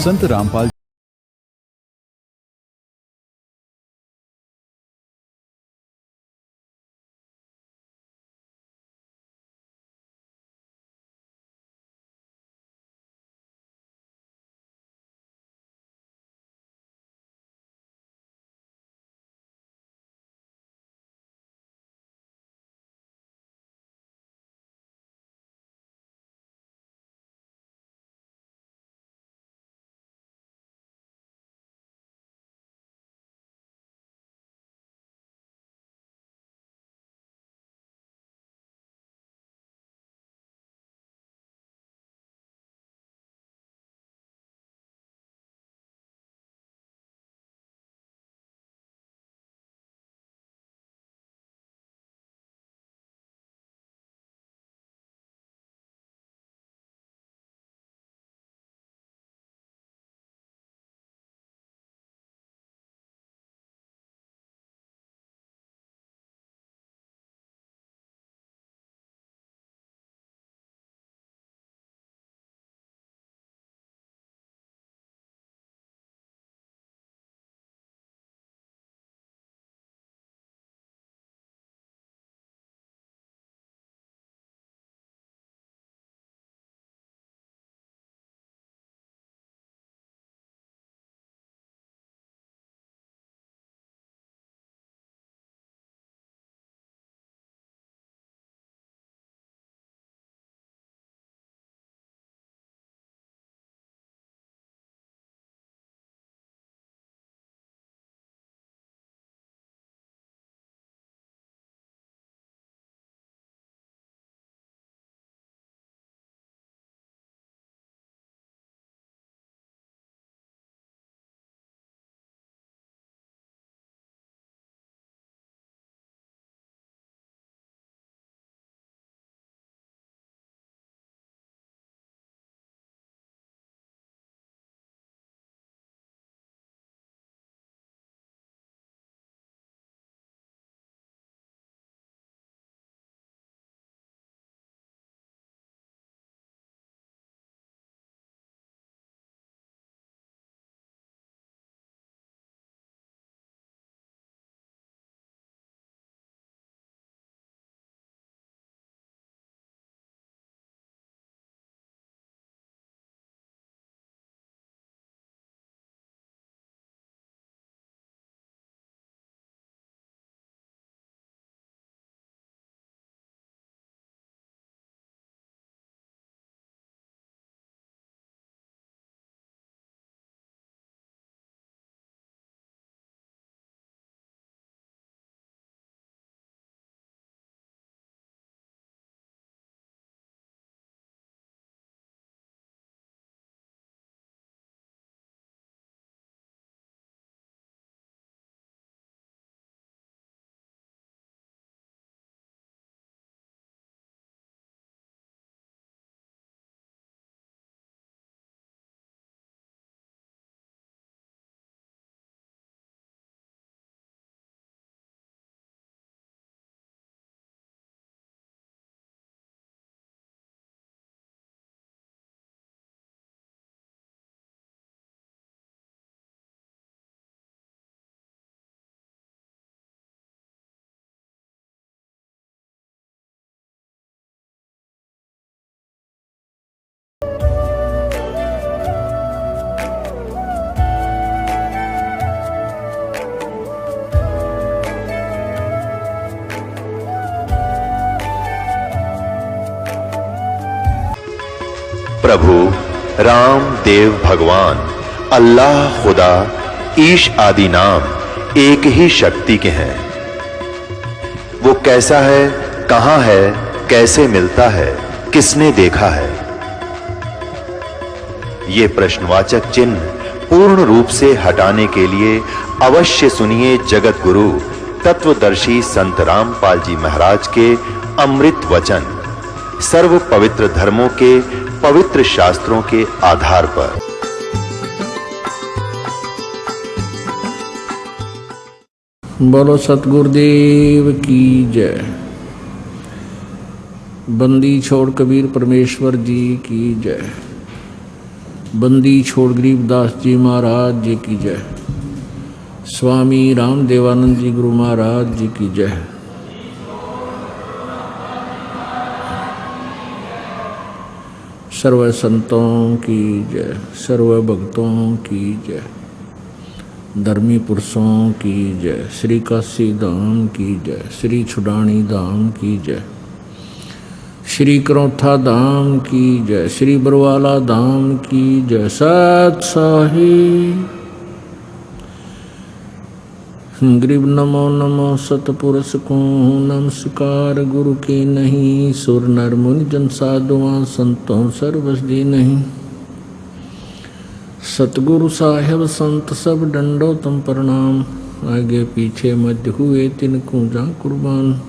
संत रामपाल प्रभु राम देव भगवान अल्लाह खुदा ईश आदि नाम एक ही शक्ति के हैं। वो कैसा है, कहां है, कैसे मिलता है, किसने देखा है? ये प्रश्नवाचक चिन्ह पूर्ण रूप से हटाने के लिए अवश्य सुनिए जगत गुरु तत्वदर्शी संत रामपाल जी महाराज के अमृत वचन, सर्व पवित्र धर्मों के पवित्र शास्त्रों के आधार पर। बोलो सतगुरुदेव की जय। बंदी छोड़ कबीर परमेश्वर जी की जय। बंदी छोड़ गरीबदास जी महाराज जी की जय। स्वामी राम देवानंद जी गुरु महाराज जी की जय। सर्व संतों की जय, सर्व भक्तों की जय, धर्मी पुरुषों की जय, श्री काशी धाम की जय, श्री छुडानी धाम की जय, श्री करौथा धाम की जय, श्री बरवाला धाम की जय। सत साहिब गरीब नमो नमो सतपुरुष को नमस्कार। गुरु की नहीं सुर नर मुनि जन साधुआं संतों सर्वसदी नहीं। सतगुरु साहेब संत सब डंडो तम प्रणाम। आगे पीछे मध्य हुए तिनको जा कुर्बान।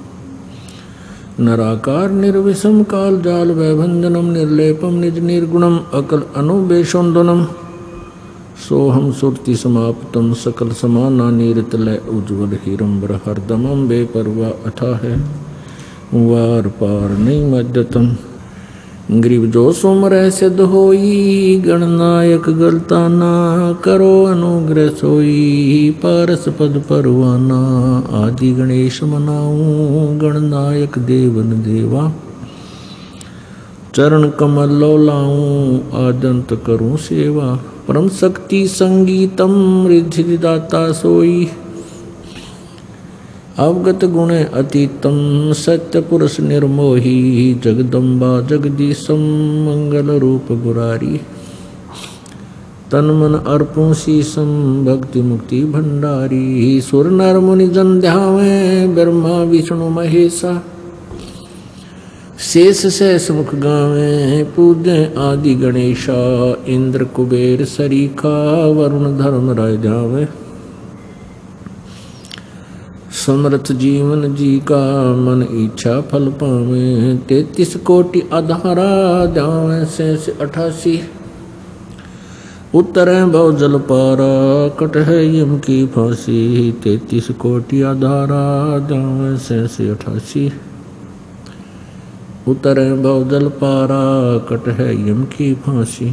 नराकार निर्विषम काल जाल वैभंजनम निर्लेपम निज निर्गुणम अकल अनुबेशोन्दनम सोहम सुरति समाप्तम सकल समाना निरतलय उज्ज्वल हिरंबर हरदमम बेपरवा अथा है वार पार नहीं मध्यतम। गरीब जो सुमर सिद्ध होई गणनायक गलताना करो अनुग्रह सोई पारस पद परवाना। आदि गणेश मनाऊं गणनायक देवन देवा चरण कमल लो लाऊं आदंत करूं सेवा। परम शक्ति संगीतम रिद्धि दाता सोई अवगत गुण अतीतम सत्य पुरुष निर्मोही जगदम्बा जगदीशम मंगल रूप गुरारी। तन मन अर्पुं शीसम भक्ति मुक्ति भंडारी। सुर नर मुनि जन ध्यावे ब्रह्मा विष्णु महेशा शेष सहस मुख गावे पूजे आदि गणेशा। इंद्र कुबेर सरीखा वरुण धर्म राय जावे। समर्थ जीवन जी का मन इच्छा फल पावे। 33 कोटि आधारा जावे शेष 88। उतरे भव जल पारा कट है यम की फांसी। 33 कोटि आधारा जावे शेष 88। उतरे भव जल पारा कट है यम की फांसी।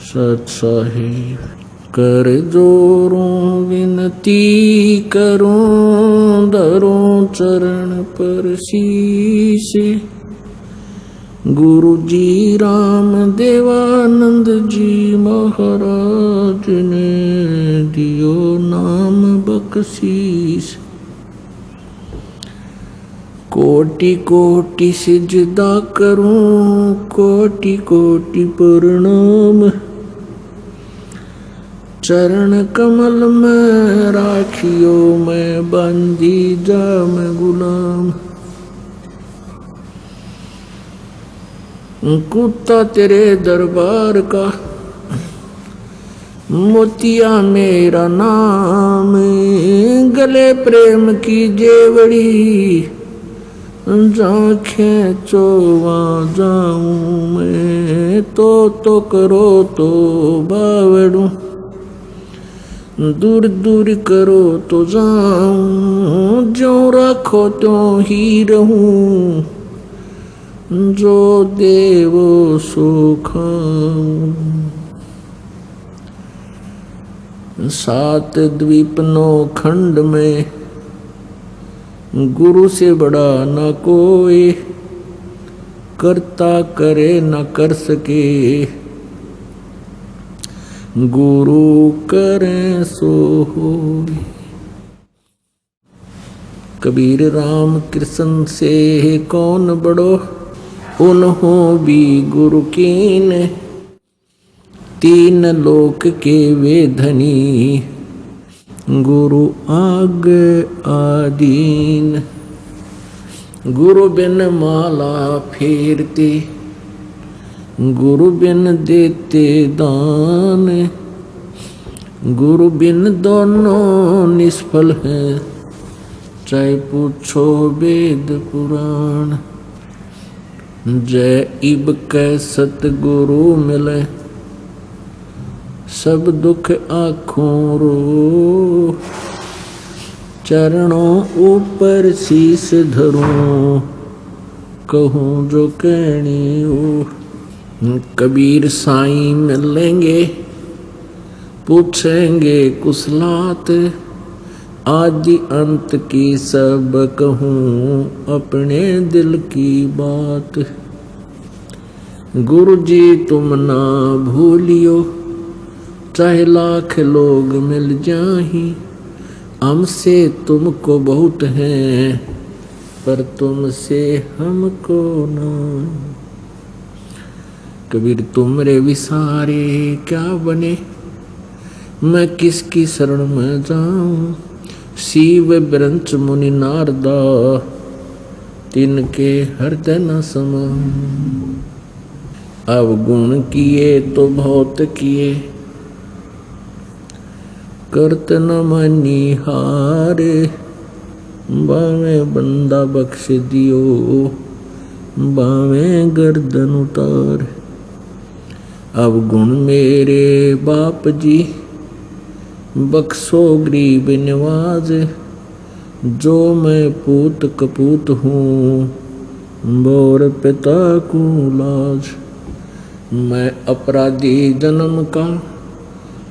सत साहिब कर जोरों विनती करूं धरूं चरण पर शीश। गुरु जी राम देवानंद जी महाराज ने दियो नाम बख्शीश। कोटि कोटि सिजदा करूं कोटि कोटि प्रणाम। चरण कमल में राखियो मैं बंदी जाम गुलाम। कुत्ता तेरे दरबार का मोतिया मेरा नाम। गले प्रेम की जेवड़ी जांखें चोवा जाऊं मैं। तो करो तो बावड़ू दूर दूर करो तो जाऊं। जो रखो त्यों ही रहूं जो देवो सो खाऊं। 7 द्वीप 9 खंड में गुरु से बड़ा न कोई। करता करे न कर सके गुरु करें सो होय। कबीर राम कृष्ण से कौन बड़ो उन्हों भी गुरु कीन। 3 लोक के वे धनी गुरु आग आदीन। गुरु बिन माला फेरते गुरु बिन देते दान। गुरु बिन दोनों निष्फल हैं चाहे पूछो वेद पुराण। जय इब कै सतगुरु मिले सब दुख आँखों रो। चरणों ऊपर शीस धरूं कहूँ जो कहनी हो। कबीर साईं मिलेंगे, पूछेंगे कुशलात, आदि अंत की सब कहूँ अपने दिल की बात। गुरु जी तुम ना भूलियो, चाहे लाख लोग मिल जाही, हमसे तुमको बहुत है, पर तुमसे हमको ना। कबीर तुमरे विसारे क्या बने, मैं किसकी शरण में जाऊं। शिव ब्रंच मुनि नारदा, तिनके हृदय न समाऊं। अवगुण किए तो बहुत किए, करत न मनी हारे। बावे बंदा बख्श दियो, बावे गर्दन उतार। अवगुण मेरे बाप जी, बख्शो गरीब नवाज। जो मैं पूत कपूत हूँ, बोर पिता को लाज। मैं अपराधी जन्म का,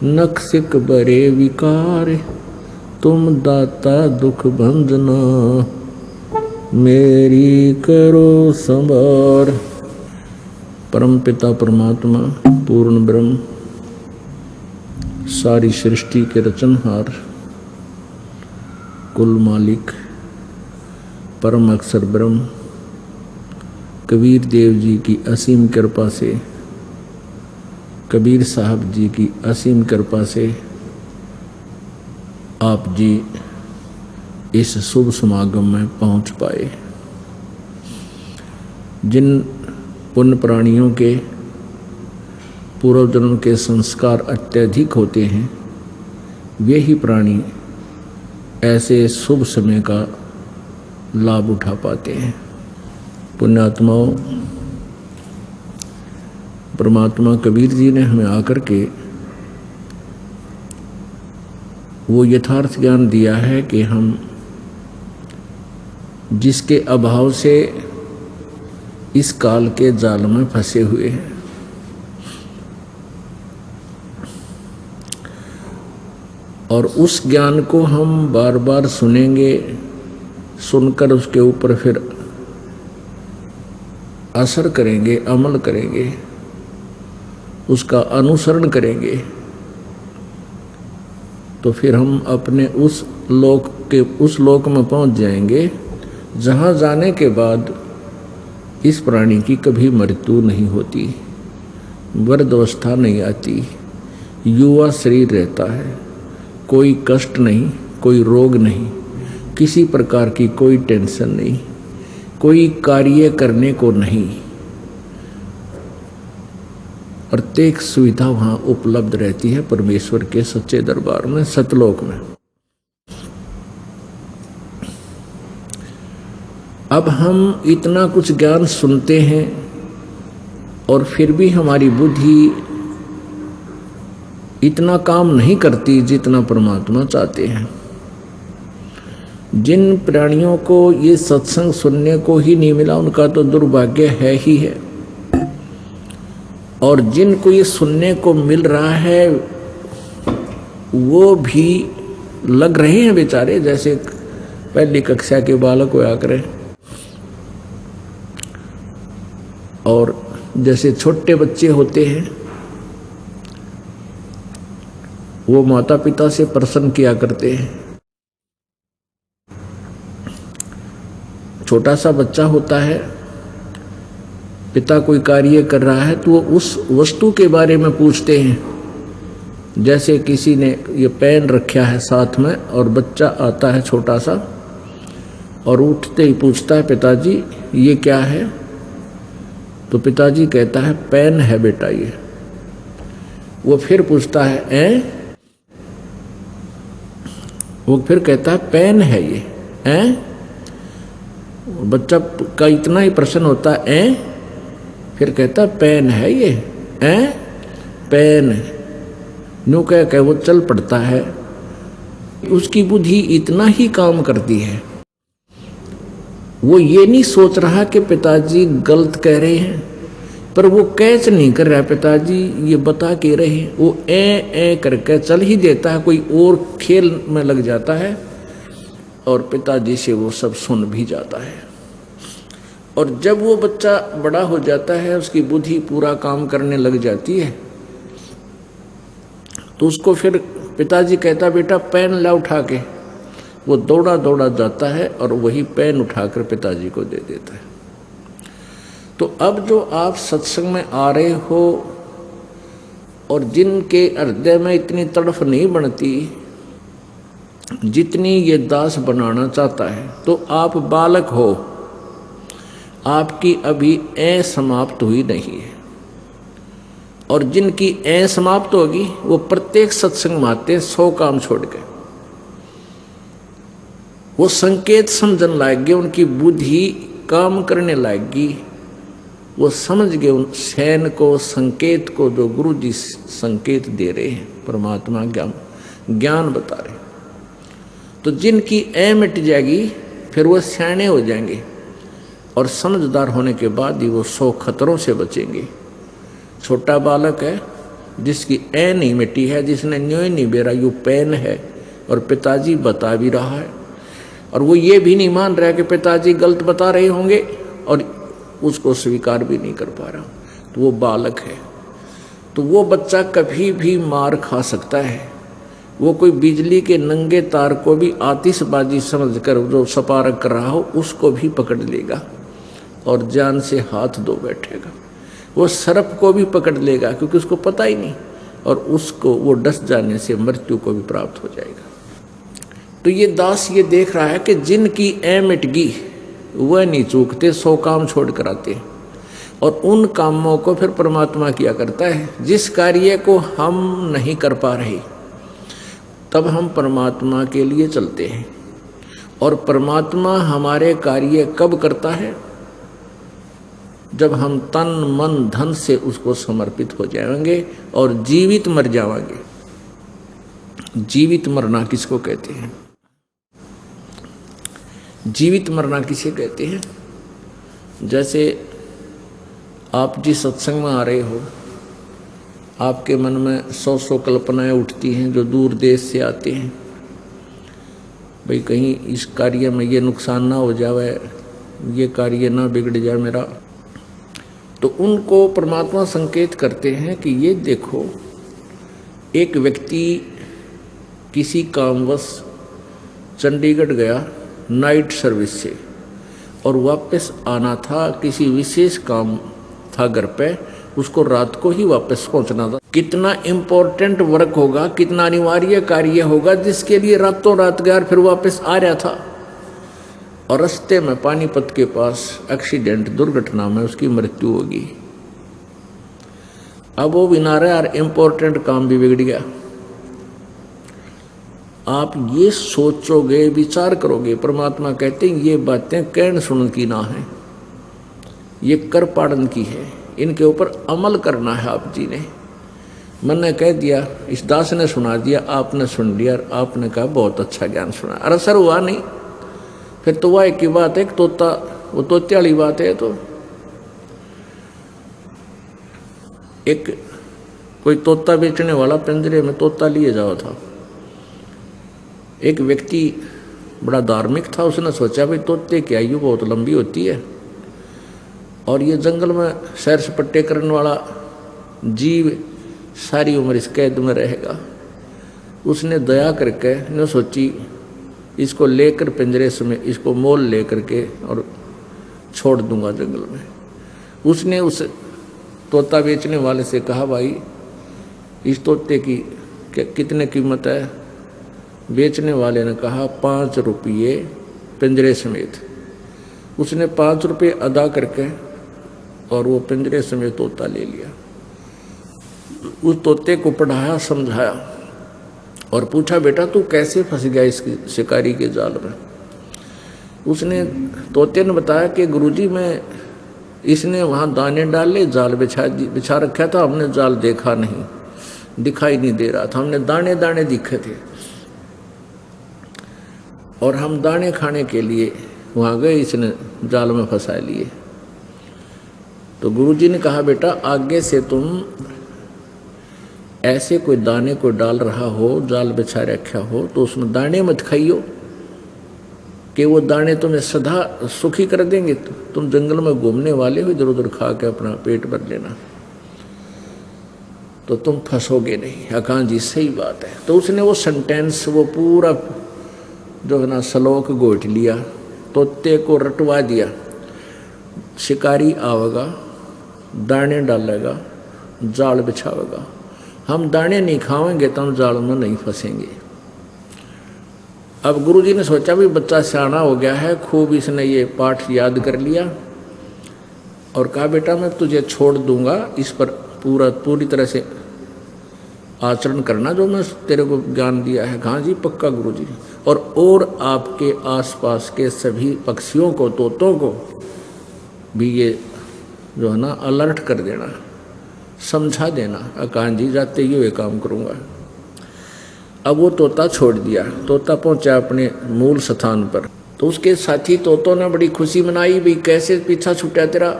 नक्सिक बरे विकार। तुम दाता दुख भंजना, मेरी करो संभार। परम पिता परमात्मा पूर्ण ब्रह्म, सारी सृष्टि के रचनहार, कुल मालिक, परम अक्षर ब्रह्म, कबीर देव जी की असीम कृपा से, कबीर साहब जी की असीम कृपा से आप जी इस शुभ समागम में पहुंच पाए। जिन पुण्य प्राणियों के पूर्व जन्म के संस्कार अत्यधिक होते हैं, वे ही प्राणी ऐसे शुभ समय का लाभ उठा पाते हैं। पुण्यात्माओं, परमात्मा कबीर जी ने हमें आकर के वो यथार्थ ज्ञान दिया है कि हम जिसके अभाव से इस काल के जाल में फंसे हुए हैं, और उस ज्ञान को हम बार बार सुनेंगे, सुनकर उसके ऊपर फिर असर करेंगे, अमल करेंगे, उसका अनुसरण करेंगे, तो फिर हम अपने उस लोक में पहुंच जाएंगे जहां जाने के बाद इस प्राणी की कभी मृत्यु नहीं होती, वृद्धावस्था नहीं आती, युवा शरीर रहता है, कोई कष्ट नहीं, कोई रोग नहीं, किसी प्रकार की कोई टेंशन नहीं, कोई कार्य करने को नहीं। प्रत्येक सुविधा वहाँ उपलब्ध रहती है परमेश्वर के सच्चे दरबार में, सतलोक में। अब हम इतना कुछ ज्ञान सुनते हैं और फिर भी हमारी बुद्धि इतना काम नहीं करती जितना परमात्मा चाहते हैं। जिन प्राणियों को ये सत्संग सुनने को ही नहीं मिला, उनका तो दुर्भाग्य है ही है, और जिनको ये सुनने को मिल रहा है वो भी लग रहे हैं बेचारे, जैसे पहली कक्षा के बालक होया करें, और जैसे छोटे बच्चे होते हैं वो माता पिता से प्रसन्न किया करते हैं। छोटा सा बच्चा होता है, पिता कोई कार्य कर रहा है तो वो उस वस्तु के बारे में पूछते हैं। जैसे किसी ने ये पेन रखा है साथ में और बच्चा आता है छोटा सा और उठते ही पूछता है, पिताजी ये क्या है? तो पिताजी कहता है पेन है बेटा ये। वो फिर पूछता है हैं? वो फिर कहता है पेन है ये हैं? बच्चा का इतना ही प्रश्न होता है हैं? फिर कहता है पेन है ये हैं? पेन न्यू कह वो चल पड़ता है। उसकी बुद्धि इतना ही काम करती है, वो ये नहीं सोच रहा कि पिताजी गलत कह रहे हैं, पर वो कैच नहीं कर रहा पिताजी, ये बता के रहे। वो ए करके चल ही देता है, कोई और खेल में लग जाता है और पिताजी से वो सब सुन भी जाता है। और जब वो बच्चा बड़ा हो जाता है, उसकी बुद्धि पूरा काम करने लग जाती है, तो उसको फिर पिताजी कहता बेटा पेन ला उठा के। वो दौड़ा दौड़ा जाता है और वही पेन उठाकर पिताजी को दे देता है। तो अब जो आप सत्संग में आ रहे हो और जिनके हृदय में इतनी तड़फ नहीं बनती जितनी ये दास बनाना चाहता है, तो आप बालक हो, आपकी अभी ऐ समाप्त हुई नहीं है। और जिनकी ऐ समाप्त होगी वो प्रत्येक सत्संग में आते 100 काम छोड़ के, वो संकेत समझने लगेंगे, उनकी बुद्धि काम करने लगेगी, वो समझ गए उन सैन को, संकेत को जो गुरु जी संकेत दे रहे हैं, परमात्मा ज्ञान बता रहे। तो जिनकी ऐ मिट जाएगी फिर वो सयाने हो जाएंगे और समझदार होने के बाद ही वो 100 खतरों से बचेंगे। छोटा बालक है जिसकी ऐ नहीं मिटी है, जिसने न्योय नहीं बेरा यू पेन है और पिताजी बता भी रहा है, और वो ये भी नहीं मान रहा कि पिताजी गलत बता रहे होंगे और उसको स्वीकार भी नहीं कर पा रहा, तो वो बालक है। तो वो बच्चा कभी भी मार खा सकता है। वो कोई बिजली के नंगे तार को भी आतिशबाजी समझकर जो सपारक कर रहा हो उसको भी पकड़ लेगा और जान से हाथ धो बैठेगा। वो सर्प को भी पकड़ लेगा क्योंकि उसको पता ही नहीं, और उसको वो डस जाने से मृत्यु को भी प्राप्त हो जाएगा। तो ये दास ये देख रहा है कि जिनकी ऐ मिट गई वह नहीं चूकते, 100 काम छोड़ कर आते हैं, और उन कामों को फिर परमात्मा किया करता है। जिस कार्य को हम नहीं कर पा रहे तब हम परमात्मा के लिए चलते हैं, और परमात्मा हमारे कार्य कब करता है? जब हम तन मन धन से उसको समर्पित हो जाएंगे और जीवित मर जाएंगे। जीवित मरना किसको कहते हैं? जीवित मरना किसे कहते हैं? जैसे आप जिस सत्संग में आ रहे हो, आपके मन में 100 कल्पनाएं उठती हैं जो दूर देश से आते हैं। भाई कहीं इस कार्य में ये नुकसान ना हो जाए, ये कार्य ना बिगड़ जाए मेरा। तो उनको परमात्मा संकेत करते हैं कि ये देखो, एक व्यक्ति किसी कामवश चंडीगढ़ गया नाइट सर्विस से, और वापस आना था, किसी विशेष काम था घर पे, उसको रात को ही वापस पहुंचना था। कितना इम्पोर्टेंट वर्क होगा, कितना अनिवार्य कार्य होगा जिसके लिए रातों रात गया और फिर वापस आ रहा था, और रास्ते में पानीपत के पास एक्सीडेंट, दुर्घटना में उसकी मृत्यु होगी। अब वो बिनारा और इम्पोर्टेंट काम भी बिगड़ गया। आप ये सोचोगे, विचार करोगे, परमात्मा कहते हैं ये बातें कहन सुन की ना है, ये कर पाड़न की है, इनके ऊपर अमल करना है। आप जी ने मन ने कह दिया, इस दास ने सुना दिया, आपने सुन लिया, और आपने कहा बहुत अच्छा ज्ञान सुना, अरे सर हुआ नहीं, फिर तो वह एक ही बात है, तोता, वो तोते वाली बात है। तो एक कोई तोता बेचने वाला पिंजरे में तोता लिए जाओ था। एक व्यक्ति बड़ा धार्मिक था, उसने सोचा भाई तोते की आयु बहुत लंबी होती है और ये जंगल में सैर सपट्टे करने वाला जीव सारी उम्र इस कैद में रहेगा। उसने दया करके न सोची इसको लेकर पिंजरे में, इसको मोल लेकर के और छोड़ दूंगा जंगल में। उसने उस तोता बेचने वाले से कहा, भाई इस तोते की कितने कीमत है? बेचने वाले ने कहा 5 रुपये पिंजरे समेत। उसने 5 रुपये अदा करके और वो पिंजरे समेत तोता ले लिया। उस तोते को पढ़ाया, समझाया और पूछा, बेटा तू कैसे फंस गया इस शिकारी के जाल में? उसने, तोते ने बताया कि गुरुजी मैं, इसने वहाँ दाने डाले, जाल बिछा रखा था, हमने जाल देखा नहीं, दिखाई नहीं दे रहा था, हमने दाने दाने दिखे थे और हम दाने खाने के लिए वहाँ गए, इसने जाल में फंसा लिए। तो गुरुजी ने कहा बेटा आगे से तुम ऐसे कोई दाने को डाल रहा हो, जाल बिछा रखा हो, तो उसमें दाने मत खाइयो कि वो दाने तुम्हें सदा सुखी कर देंगे। तुम जंगल में घूमने वाले हो, इधर उधर खा के अपना पेट भर लेना, तो तुम फंसोगे नहीं। अकान जी सही बात है। तो उसने वो सेंटेंस, वो पूरा जो है ना श्लोक गोट लिया, तोते को रटवा दिया। शिकारी आवेगा, दाने डालेगा, जाल बिछावेगा, हम दाने नहीं खाएंगे तो हम जाल में नहीं फंसेंगे। अब गुरुजी ने सोचा भी बच्चा सियाना हो गया है, खूब इसने ये पाठ याद कर लिया और कहा बेटा मैं तुझे छोड़ दूंगा, इस पर पूरी तरह से आचरण करना जो मैं तेरे को ज्ञान दिया है। कहाँ जी पक्का गुरुजी। और आपके आसपास के सभी पक्षियों को, तोतों को भी ये जो है ना अलर्ट कर देना, समझा देना। अकान जी जाते ही ये काम करूँगा। अब वो तोता छोड़ दिया, तोता पहुंचा अपने मूल स्थान पर। तो उसके साथी तोतों ने बड़ी खुशी मनाई, भी कैसे पीछा छूटा तेरा।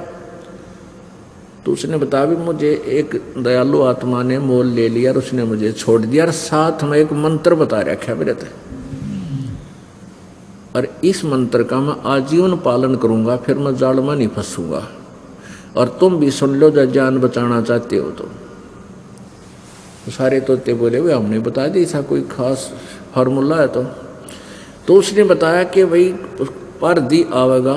तो उसने बताया भी मुझे एक दयालु आत्मा ने मोल ले लिया और उसने मुझे छोड़ दिया, और साथ में एक मंत्र बता रखा मेरे तक, और इस मंत्र का मैं आजीवन पालन करूंगा, फिर मैं जाल में नहीं फंसूंगा। और तुम भी सुन लो जब जान बचाना चाहते हो तो। सारे तोते बोले वे हमने बता दी, ऐसा कोई खास फार्मूला है तो उसने बताया कि भाई पर दी आवेगा,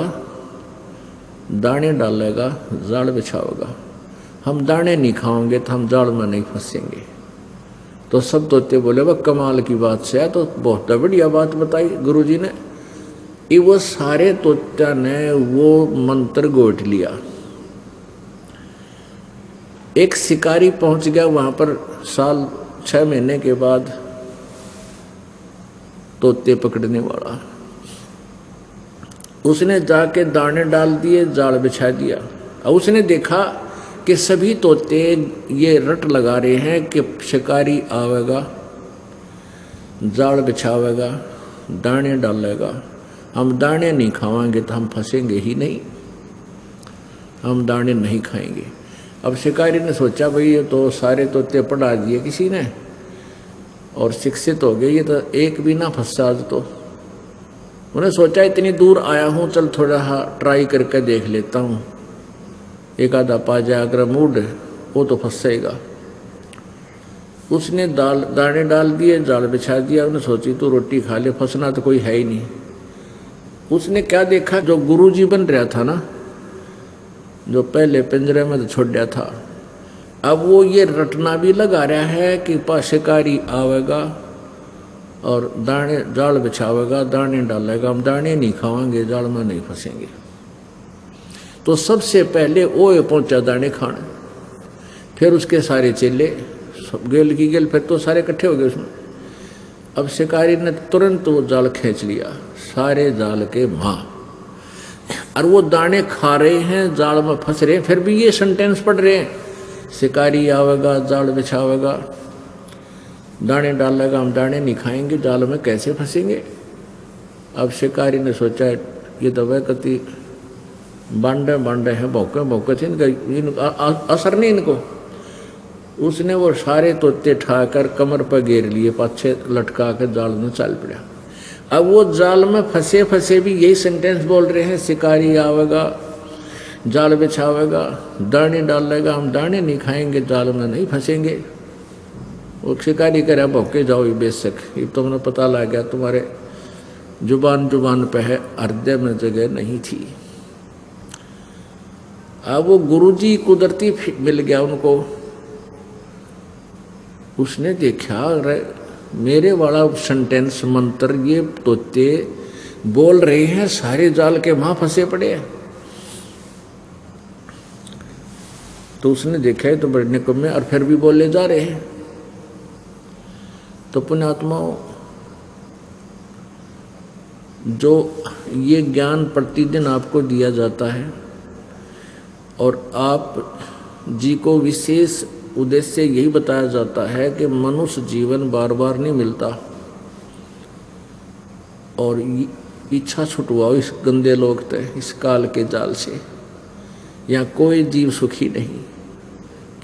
दाने डालेगा, जाल बिछावेगा, हम दाने नहीं खाओगे तो हम जाल में नहीं फंसेंगे। तो सब तोते बोले वह कमाल की बात से है, तो बहुत बढ़िया बात बताई गुरुजी ने। ये वो सारे तोत्या ने वो मंत्र गोट लिया। एक शिकारी पहुंच गया वहां पर, साल 6 महीने के बाद तोते पकड़ने वाला। उसने जाके दाने डाल दिए, जाल बिछा दिया, और उसने देखा कि सभी तोते ये रट लगा रहे हैं कि शिकारी आवेगा, जाल बिछावेगा, दाने डालेगा, हम दाने नहीं खाएंगे तो हम फंसेंगे ही नहीं, हम दाने नहीं खाएंगे। अब शिकारी ने सोचा भाई ये तो सारे तोते पढ़ा दिए किसी ने और शिक्षित हो गए, ये तो एक भी ना फंसा आज तो। उन्हें सोचा इतनी दूर आया हूँ, चल थोड़ा ट्राई करके देख लेता हूँ, एक आधा पा जाए, अगर मूड वो तो फंसेगा। उसने दाने डाल दिए, जाल बिछा दिया। उन्हें सोची तो रोटी खा ले, फंसना तो कोई है ही नहीं। उसने क्या देखा, जो गुरुजी बन रहा था ना, जो पहले पिंजरे में तो छोड़ दिया था, अब वो ये रटना भी लगा रहा है कि शिकारी आवेगा और दाने जाल बिछावेगा, दाने डालेगा, हम दाने नहीं खाएंगे, जाल में नहीं फंसेंगे। तो सबसे पहले वो पहुंचा दाने खाने, फिर उसके सारे चेले गेल की गेल, फिर तो सारे इकट्ठे हो गए उसमें। अब शिकारी ने तुरंत वो जाल खींच लिया, सारे जाल के मां, और वो दाने खा रहे हैं, जाल में फंस रहे हैं, फिर भी ये सेंटेंस पढ़ रहे हैं, शिकारी आवेगा, जाल बिछावेगा, दाने डालेगा, हम दाने नहीं खाएंगे, जाल में कैसे फंसेंगे। अब शिकारी ने सोचा ये तो वह कति बांडे बांडे हैं, भौके भौके थे, इनका असर नहीं इनको। उसने वो सारे तोते ठाकर कमर पर घेर लिए, पाछे लटका कर जाल में चल पड़ा। अब वो जाल में फंसे फंसे भी यही सेंटेंस बोल रहे हैं, शिकारी आवेगा, जाल बिछावेगा, दाने डालेगा, हम दाने नहीं खाएंगे, जाल में नहीं फंसेंगे। वो शिकारी कह रहा भौके जाओ, ये बेशक, ये तुमने पता लग गया, तुम्हारे जुबान पे है, हृदय में जगह नहीं थी। अब वो गुरुजी कुदरती मिल गया उनको। उसने देखा अरे मेरे वाला सेंटेंस मंत्र ये तोते बोल रहे हैं, सारे जाल के वहां फंसे पड़े हैं। तो उसने देखा है तो बड़े निकम्मे, और फिर भी बोले जा रहे हैं। तो पुण्यात्माओं, जो ये ज्ञान प्रतिदिन आपको दिया जाता है और आप जी को विशेष उद्देश्य यही बताया जाता है कि मनुष्य जीवन बार बार नहीं मिलता, और इच्छा छुटवाओ इस गंदे लोग ते, इस काल के जाल से। यहाँ कोई जीव सुखी नहीं।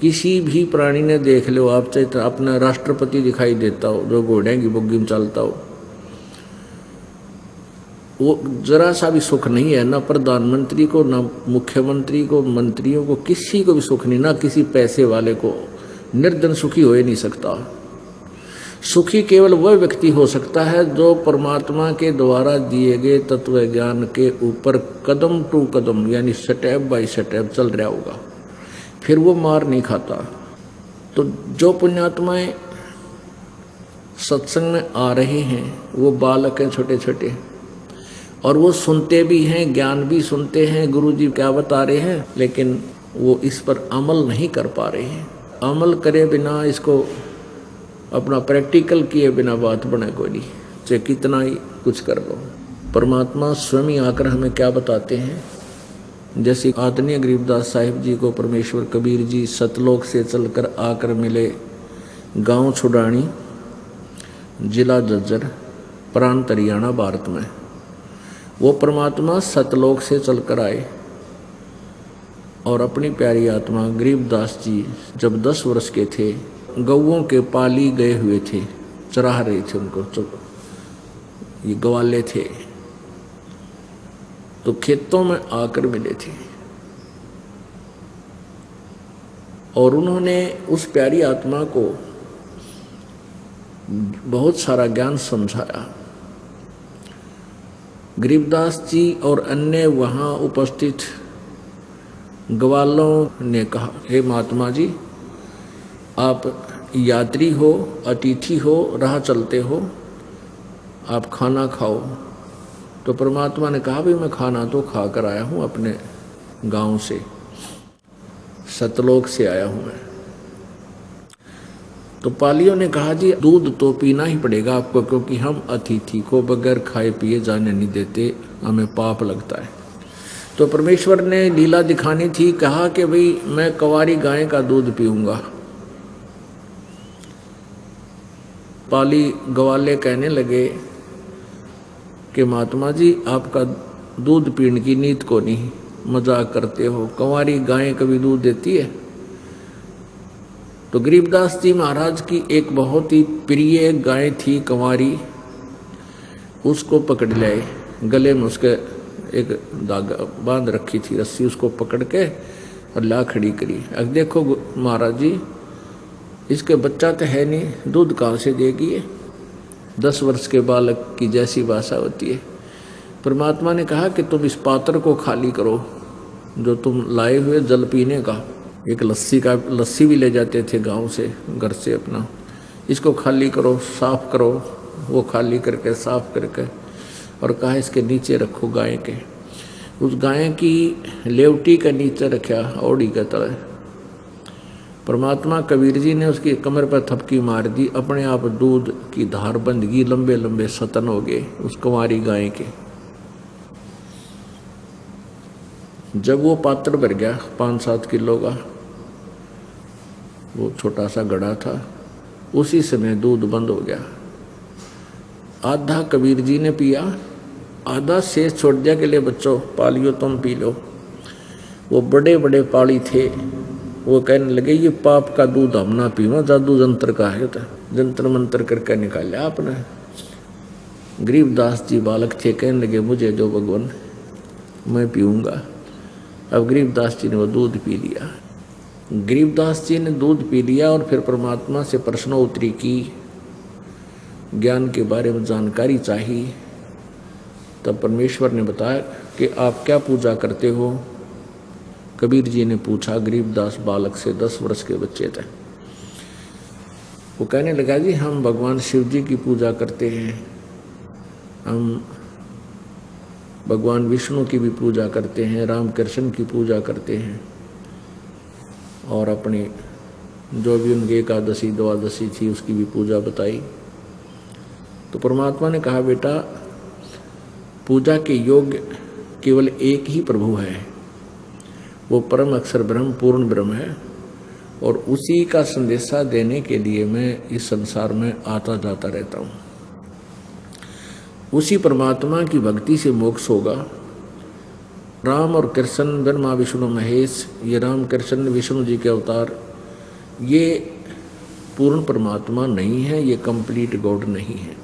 किसी भी प्राणी ने देख लो आप, चाहे अपना राष्ट्रपति दिखाई देता हो जो घोड़े की बुग्गी में चलता हो, वो जरा सा भी सुख नहीं है। ना प्रधानमंत्री को, ना मुख्यमंत्री को, मंत्रियों को, किसी को भी सुख नहीं, ना किसी पैसे वाले को। निर्धन सुखी हो ही नहीं सकता। सुखी केवल वह व्यक्ति हो सकता है जो परमात्मा के द्वारा दिए गए तत्व ज्ञान के ऊपर कदम टू कदम यानी स्टेप बाय स्टेप चल रहा होगा, फिर वो मार नहीं खाता। तो जो पुण्यात्माएं सत्संग में आ रहे हैं वो बालक हैं छोटे छोटे, और वो सुनते भी हैं, ज्ञान भी सुनते हैं, गुरु जी क्या बता रहे हैं, लेकिन वो इस पर अमल नहीं कर पा रहे हैं। अमल करे बिना, इसको अपना प्रैक्टिकल किए बिना बात बने कोई नहीं, चाहे कितना ही कुछ कर लो। परमात्मा स्वयं ही आकर हमें क्या बताते हैं, जैसे आदरणीय गरीबदास साहिब जी को परमेश्वर कबीर जी सतलोक से चलकर आकर मिले, गांव छुड़ानी, जिला जज्जर, प्रांत हरियाणा, भारत में। वो परमात्मा सतलोक से चलकर आए और अपनी प्यारी आत्मा गरीबदास जी जब 10 वर्ष के थे, गौओं के पाली गए हुए थे, चरा रहे थे उनको, ये ग्वाले थे, तो खेतों में आकर मिले थे और उन्होंने उस प्यारी आत्मा को बहुत सारा ज्ञान समझाया। गरीबदास जी और अन्य वहाँ उपस्थित ग्वालों ने कहा, हे महात्मा जी, आप यात्री हो, अतिथि हो, राह चलते हो, आप खाना खाओ। तो परमात्मा ने कहा, भी मैं खाना तो खा कर आया हूँ, अपने गांव से, सतलोक से आया हूँ मैं। तो पालियों ने कहा, जी दूध तो पीना ही पड़ेगा आपको, क्योंकि हम अतिथि को बगैर खाए पिए जाने नहीं देते, हमें पाप लगता है। तो परमेश्वर ने लीला दिखानी थी, कहा कि भाई मैं कंवारी गाय का दूध पीऊंगा। पाली ग्वाले कहने लगे कि महात्मा जी आपका दूध पीने की नीत को नहीं, मजाक करते हो, कंवारी गायें कभी दूध देती है? तो गरीबदास जी महाराज की एक बहुत ही प्रिय गाय थी कंवारी, उसको पकड़ लाए, गले में उसके एक धागा बांध रखी थी रस्सी, उसको पकड़ के और ला खड़ी करी। अब देखो महाराज जी, इसके बच्चा तो है नहीं, दूध कहाँ से देगी? 10 वर्ष के बालक की जैसी भाषा होती है। परमात्मा ने कहा कि तुम इस पात्र को खाली करो जो तुम लाए हुए जल पीने का, एक लस्सी भी ले जाते थे गांव से, घर से अपना, इसको खाली करो, साफ करो। वो खाली करके साफ करके और कहा इसके नीचे रखो गाय के। उस गाय की लेवटी के नीचे रखा औड़ी के तले। परमात्मा कबीर जी ने उसकी कमर पर थपकी मार दी, अपने आप दूध की धार बंध गई, लंबे लंबे सतन हो गए उस कुंवारी गाय के। जब वो पात्र भर गया 5-7 किलो का, वो छोटा सा गड़ा था, उसी समय दूध बंद हो गया। आधा कबीर जी ने पिया, आधा शेष छोड़ दिया कि ले बच्चों पालियो तुम पी लो। वो बड़े बड़े पाली थे, वो कहने लगे ये पाप का दूध हम ना पीवा, जादू जंत्र का है, तो जंत्र मंत्र करके निकाला आपने। गरीबदास जी बालक थे, कहने लगे मुझे जो भगवान, मैं पीऊंगा। अब गरीबदास जी ने वो दूध पी लिया। गरीबदास जी ने दूध पी लिया और फिर परमात्मा से प्रश्नोत्तरी की, ज्ञान के बारे में जानकारी चाहिए। तब परमेश्वर ने बताया कि आप क्या पूजा करते हो? कबीर जी ने पूछा गरीबदास बालक से, 10 वर्ष के बच्चे थे। वो कहने लगा, जी हम भगवान शिव जी की पूजा करते हैं, हम भगवान विष्णु की भी पूजा करते हैं, राम कृष्ण की पूजा करते हैं, और अपनी जो भी उनकी एकादशी द्वादशी थी उसकी भी पूजा बताई। तो परमात्मा ने कहा, बेटा पूजा के योग्य केवल एक ही प्रभु है, वो परम अक्षर ब्रह्म पूर्ण ब्रह्म है, और उसी का संदेशा देने के लिए मैं इस संसार में आता जाता रहता हूँ। उसी परमात्मा की भक्ति से मोक्ष होगा, राम और कृष्ण, ब्रह्मा विष्णु महेश, ये राम कृष्ण विष्णु जी के अवतार, ये पूर्ण परमात्मा नहीं है, ये कंप्लीट गॉड नहीं है।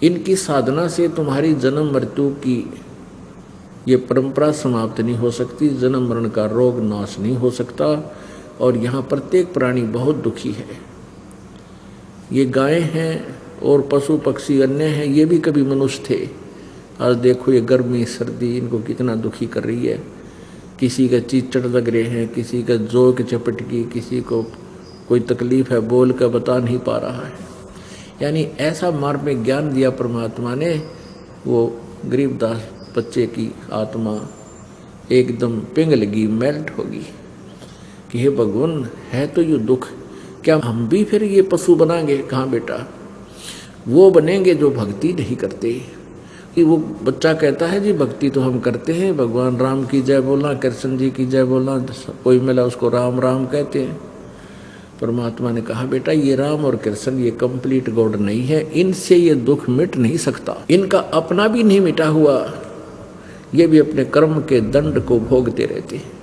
इनकी साधना से तुम्हारी जन्म मृत्यु की ये परंपरा समाप्त नहीं हो सकती, जन्म मरण का रोग नाश नहीं हो सकता। और यहाँ प्रत्येक प्राणी बहुत दुखी है। ये गायें हैं और पशु पक्षी अन्य हैं, ये भी कभी मनुष्य थे। आज देखो ये गर्मी सर्दी इनको कितना दुखी कर रही है। किसी का चीचड़ लग रहे हैं, किसी का जोक चपटकी, किसी को कोई तकलीफ है, बोल कर बता नहीं पा रहा है। यानी ऐसा मार्ग में ज्ञान दिया परमात्मा ने, वो गरीबदास बच्चे की आत्मा एकदम पिघलेगी, मेल्ट होगी कि हे भगवान, है तो ये दुख, क्या हम भी फिर ये पशु बनाएंगे? कहाँ बेटा, वो बनेंगे जो भक्ति नहीं करते। कि वो बच्चा कहता है जी भक्ति तो हम करते हैं, भगवान राम की जय बोलना, कृष्ण जी की जय बोलना, कोई मिला उसको राम राम कहते हैं। परमात्मा ने कहा बेटा ये राम और कृष्ण ये कंप्लीट गॉड नहीं है, इनसे ये दुख मिट नहीं सकता। इनका अपना भी नहीं मिटा हुआ, ये भी अपने कर्म के दंड को भोगते रहते हैं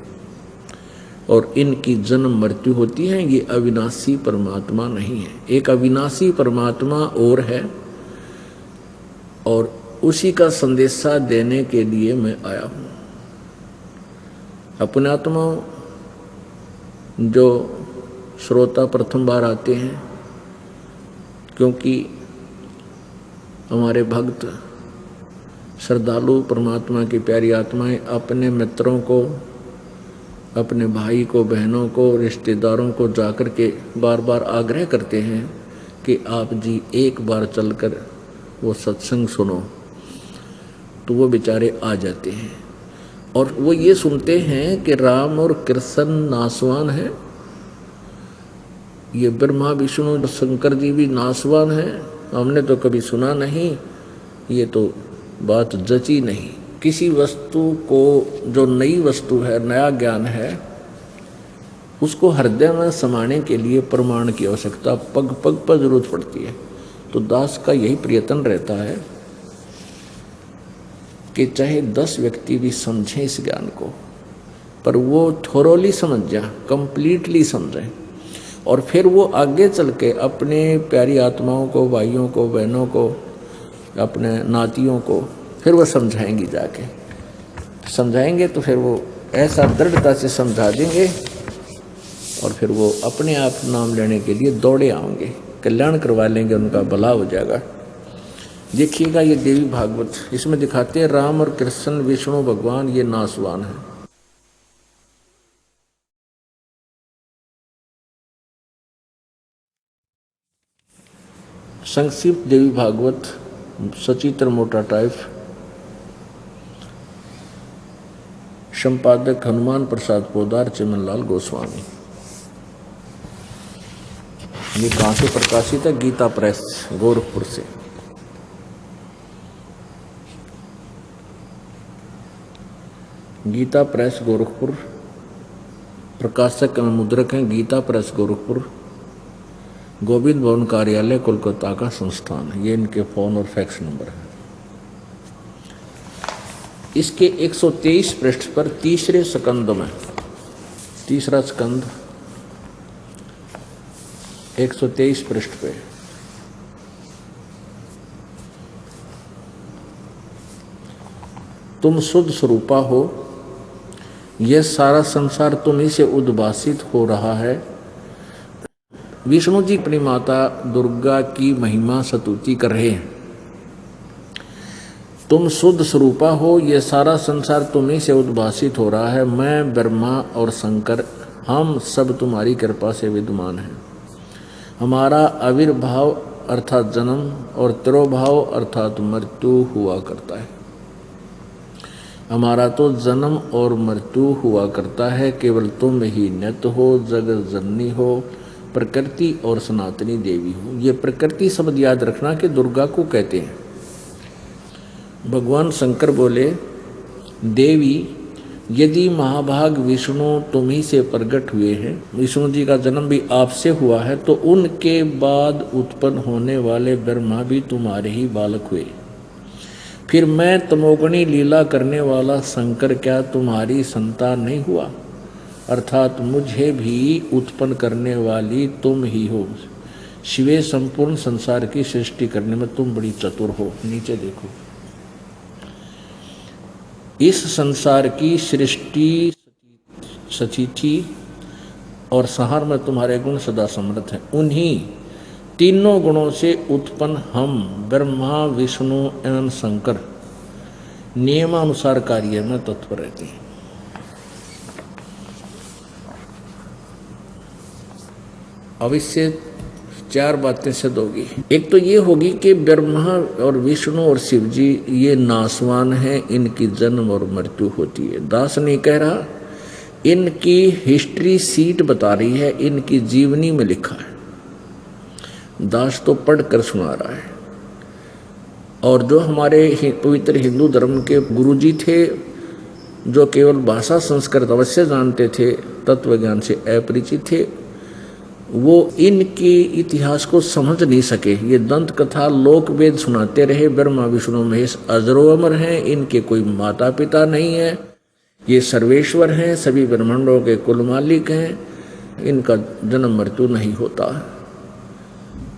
और इनकी जन्म मृत्यु होती है। ये अविनाशी परमात्मा नहीं है, एक अविनाशी परमात्मा और है, और उसी का संदेशा देने के लिए मैं आया हूँ। अपने आत्माओं, जो श्रोता प्रथम बार आते हैं, क्योंकि हमारे भक्त श्रद्धालु परमात्मा की प्यारी आत्माएं अपने मित्रों को, अपने भाई को, बहनों को, रिश्तेदारों को जाकर के बार बार आग्रह करते हैं कि आप जी एक बार चलकर वो सत्संग सुनो, तो वो बेचारे आ जाते हैं और वो ये सुनते हैं कि राम और कृष्ण नासवान है, ये ब्रह्मा विष्णु शंकर जी भी नासवान हैं, हमने तो कभी सुना नहीं, ये तो बात जची नहीं। किसी वस्तु को, जो नई वस्तु है, नया ज्ञान है, उसको हृदय में समाने के लिए प्रमाण की आवश्यकता पग पग पर जरूरत पड़ती है। तो दास का यही प्रयत्न रहता है कि चाहे 10 व्यक्ति भी समझें इस ज्ञान को, पर वो थोरोली समझ जाए, कंप्लीटली समझें, और फिर वो आगे चल के अपने प्यारी आत्माओं को, भाइयों को, बहनों को, अपने नातियों को फिर वो समझाएंगी, जाके समझाएंगे तो फिर वो ऐसा दृढ़ता से समझा देंगे और फिर वो अपने आप नाम लेने के लिए दौड़े आएंगे, कल्याण करवा लेंगे, उनका भला हो जाएगा। देखिएगा ये देवी भागवत, इसमें दिखाते हैं राम और कृष्ण विष्णु भगवान ये नासवान है। संक्षिप्त देवी भागवत, सचित्र मोटा टाइप, संपादक हनुमान प्रसाद पोदार, चिमनलाल गोस्वामी। ये कहाँ से प्रकाशित है? गीता प्रेस, गोरखपुर से। गीता प्रेस गोरखपुर, प्रकाशक मुद्रक हैं गीता प्रेस गोरखपुर, गोविंद भवन कार्यालय कोलकाता का संस्थान है। ये इनके फोन और फैक्स नंबर है। इसके 123 पृष्ठ पर तीसरे स्कंद में, तीसरा स्कंद 123 पृष्ठ पे तुम शुद्ध स्वरूपा हो, यह सारा संसार तुम्हीं से उद्भासित हो रहा है। विष्णु जी अपनी माता दुर्गा की महिमा स्तुति कर रहे हैं। तुम शुद्ध स्वरूपा हो, यह सारा संसार तुम्हीं से उद्भासित हो रहा है। मैं, ब्रह्मा और शंकर, हम सब तुम्हारी कृपा से विद्यमान हैं। हमारा आविर्भाव अर्थात जन्म और तिरोभाव अर्थात मृत्यु हुआ करता है। हमारा तो जन्म और मृत्यु हुआ करता है, केवल तुम ही नित्य हो, जगत जननी हो, प्रकृति और सनातनी देवी हो। ये प्रकृति शब्द याद रखना कि दुर्गा को कहते हैं। भगवान शंकर बोले, देवी यदि महाभाग विष्णु तुम ही से प्रकट हुए हैं, विष्णु जी का जन्म भी आपसे हुआ है, तो उनके बाद उत्पन्न होने वाले ब्रह्मा भी तुम्हारे ही बालक हुए। फिर मैं तमोगुणी लीला करने वाला शंकर क्या तुम्हारी संतान नहीं हुआ? अर्थात मुझे भी उत्पन्न करने वाली तुम ही हो। शिवे संपूर्ण संसार की सृष्टि करने में तुम बड़ी चतुर हो। नीचे देखो, इस संसार की सृष्टि सचिथी और संहार में तुम्हारे गुण सदा समर्थ हैं। उन्हीं तीनों गुणों से उत्पन्न हम ब्रह्मा विष्णु एवं शंकर नियमानुसार कार्य में तत्पर रहते हैं। अब इससे चार बातें सिद्ध होगी। एक तो ये होगी कि ब्रह्मा और विष्णु और शिव जी ये नासवान हैं, इनकी जन्म और मृत्यु होती है। दास नहीं कह रहा, इनकी हिस्ट्री सीट बता रही है, इनकी जीवनी में लिखा है। दास तो पढ़कर सुना रहा है। और जो हमारे पवित्र हिंदू धर्म के गुरुजी थे, जो केवल भाषा संस्कृत अवश्य जानते थे, तत्व ज्ञान से अपरिचित थे, वो इनके इतिहास को समझ नहीं सके। ये दंत कथा लोक वेद सुनाते रहे। ब्रह्मा विष्णु महेश अजरो अमर हैं, इनके कोई माता पिता नहीं है, ये सर्वेश्वर हैं, सभी ब्रह्मांडों के कुल मालिक हैं, इनका जन्म मृत्यु नहीं होता।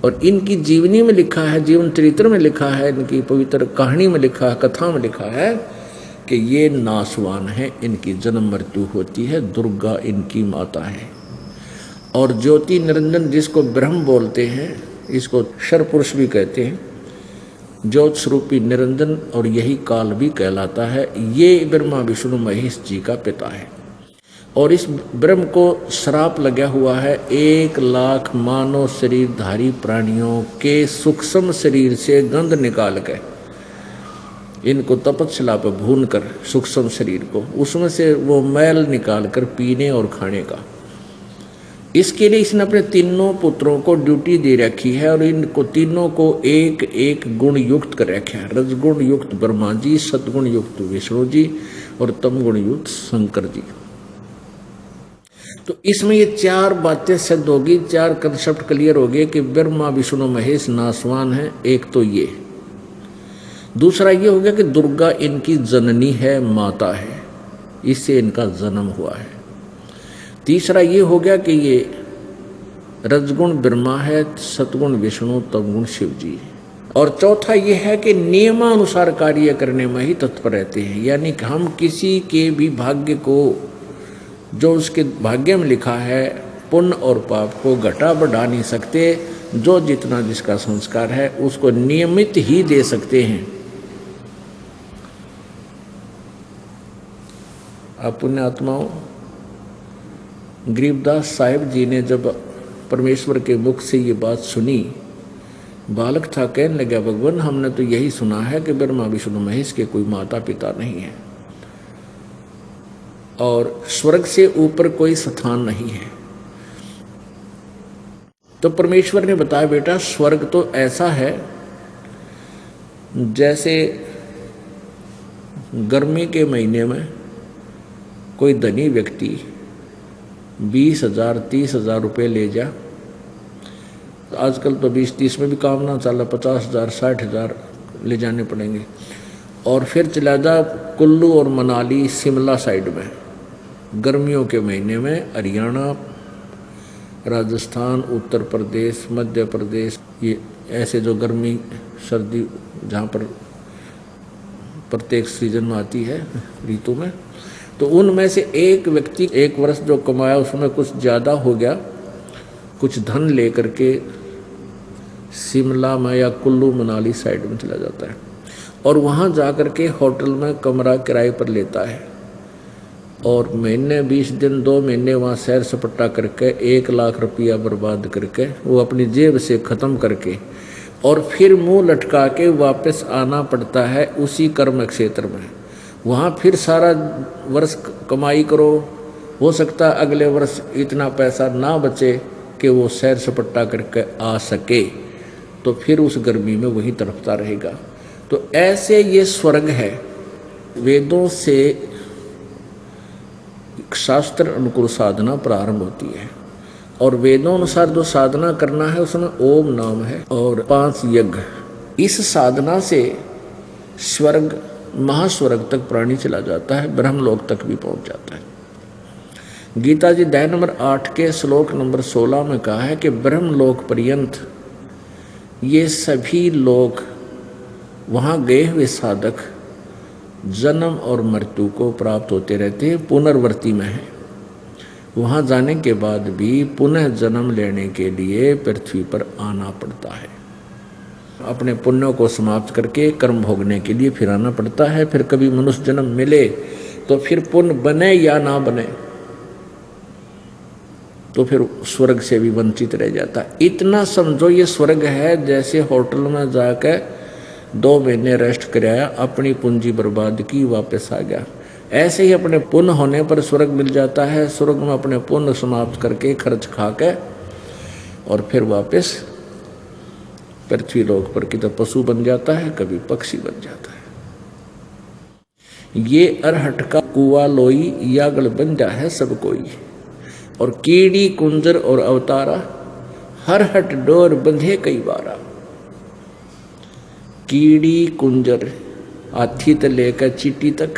और इनकी जीवनी में लिखा है, जीवन चरित्र में लिखा है, इनकी पवित्र कहानी में लिखा है, कथा में लिखा है कि ये नासवान है, इनकी जन्म मृत्यु होती है। दुर्गा इनकी माता है। और ज्योति निरंजन जिसको ब्रह्म बोलते हैं, इसको क्षर पुरुष भी कहते हैं, ज्योत स्वरूपी निरंजन, और यही काल भी कहलाता है। ये ब्रह्मा विष्णु महेश जी का पिता है। और इस ब्रह्म को श्राप लगा हुआ है 1,00,000 मानव शरीरधारी प्राणियों के सूक्ष्म शरीर से गंध निकाल के, इनको तपस्या पर भून कर सूक्ष्म शरीर को, उसमें से वो मैल निकाल कर पीने और खाने का। इसके लिए इसने अपने तीनों पुत्रों को ड्यूटी दे रखी है और इनको तीनों को एक एक गुण युक्त कर रखा है। रजगुण युक्त ब्रह्मा जी, सतगुण युक्त विष्णु जी और तमगुण युक्त शंकर जी। तो इसमें ये चार बातें सिद्ध होगी, चार कंसेप्ट क्लियर हो गए कि ब्रह्मा विष्णु महेश नासवान है। एक तो ये, दूसरा ये हो गया कि दुर्गा इनकी जननी है, माता है, इससे इनका जन्म हुआ है। तीसरा ये हो गया कि ये रजगुण ब्रह्मा है, सतगुण विष्णु, तमगुण शिव जी। और चौथा ये है कि नियमानुसार कार्य करने में ही तत्पर रहते हैं। यानी कि हम किसी के भी भाग्य को, जो उसके भाग्य में लिखा है, पुण्य और पाप को घटा बढ़ा नहीं सकते। जो जितना जिसका संस्कार है उसको नियमित ही दे सकते हैं। आप पुण्यात्माओं, गरीबदास साहिब जी ने जब परमेश्वर के मुख से ये बात सुनी, बालक था, कहने लगा, भगवान हमने तो यही सुना है कि ब्रह्मा विष्णु महेश के कोई माता पिता नहीं है और स्वर्ग से ऊपर कोई स्थान नहीं है। तो परमेश्वर ने बताया, बेटा स्वर्ग तो ऐसा है जैसे गर्मी के महीने में कोई धनी व्यक्ति 20,000 30,000 रुपये ले जा। आजकल तो 20-30 में भी काम ना चला, 50,000 60,000 ले जाने पड़ेंगे। और फिर चला जा कुल्लू और मनाली शिमला साइड में, गर्मियों के महीने में हरियाणा, राजस्थान, उत्तर प्रदेश, मध्य प्रदेश, ये ऐसे जो गर्मी सर्दी जहाँ पर प्रत्येक सीजन में आती है ऋतु में, तो उनमें से एक व्यक्ति एक वर्ष जो कमाया उसमें कुछ ज़्यादा हो गया, कुछ धन लेकर के शिमला में या कुल्लू मनाली साइड में चला जाता है और वहाँ जा कर के होटल में कमरा किराए पर लेता है और महीने 20 दिन 2 महीने वहाँ सैर सपट्टा करके 1,00,000 रुपया बर्बाद करके वो अपनी जेब से ख़त्म करके और फिर मुंह लटका के वापस आना पड़ता है उसी कर्म क्षेत्र में। वहाँ फिर सारा वर्ष कमाई करो, हो सकता है अगले वर्ष इतना पैसा ना बचे कि वो सैर सपट्टा करके आ सके, तो फिर उस गर्मी में वही तड़पता रहेगा। तो ऐसे ये स्वर्ग है। वेदों से शास्त्र अनुकूल साधना प्रारंभ होती है और वेदों अनुसार जो साधना करना है उसमें ओम नाम है और 5 यज्ञ। इस साधना से स्वर्ग महास्वर्ग तक प्राणी चला जाता है, ब्रह्मलोक तक भी पहुंच जाता है। गीता जी अध्याय नंबर 8 के श्लोक नंबर 16 में कहा है कि ब्रह्मलोक पर्यंत ये सभी लोग वहाँ गए हुए साधक जन्म और मृत्यु को प्राप्त होते रहते हैं, पुनर्वर्ती में है। वहाँ जाने के बाद भी पुनः जन्म लेने के लिए पृथ्वी पर आना पड़ता है, अपने पुण्यों को समाप्त करके कर्म भोगने के लिए फिर आना पड़ता है। फिर कभी मनुष्य जन्म मिले तो फिर पुण्य बने या ना बने तो फिर स्वर्ग से भी वंचित रह जाता है। इतना समझो ये स्वर्ग है जैसे होटल में जाकर 2 महीने रेस्ट कराया, अपनी पूंजी बर्बाद की, वापस आ गया। ऐसे ही अपने पुण्य होने पर स्वर्ग मिल जाता है, स्वर्ग में अपने पुण्य समाप्त करके खर्च खा के और फिर वापस पृथ्वी लोक पर किधर पशु बन जाता है, कभी पक्षी बन जाता है। ये अरहट का कुआ लोई यागल बन जा है सब कोई, और कीड़ी कुंजर और अवतारा हर हट डोर बंधे कई बारा। कीड़ी कुंजर हाथी से लेकर चींटी तक,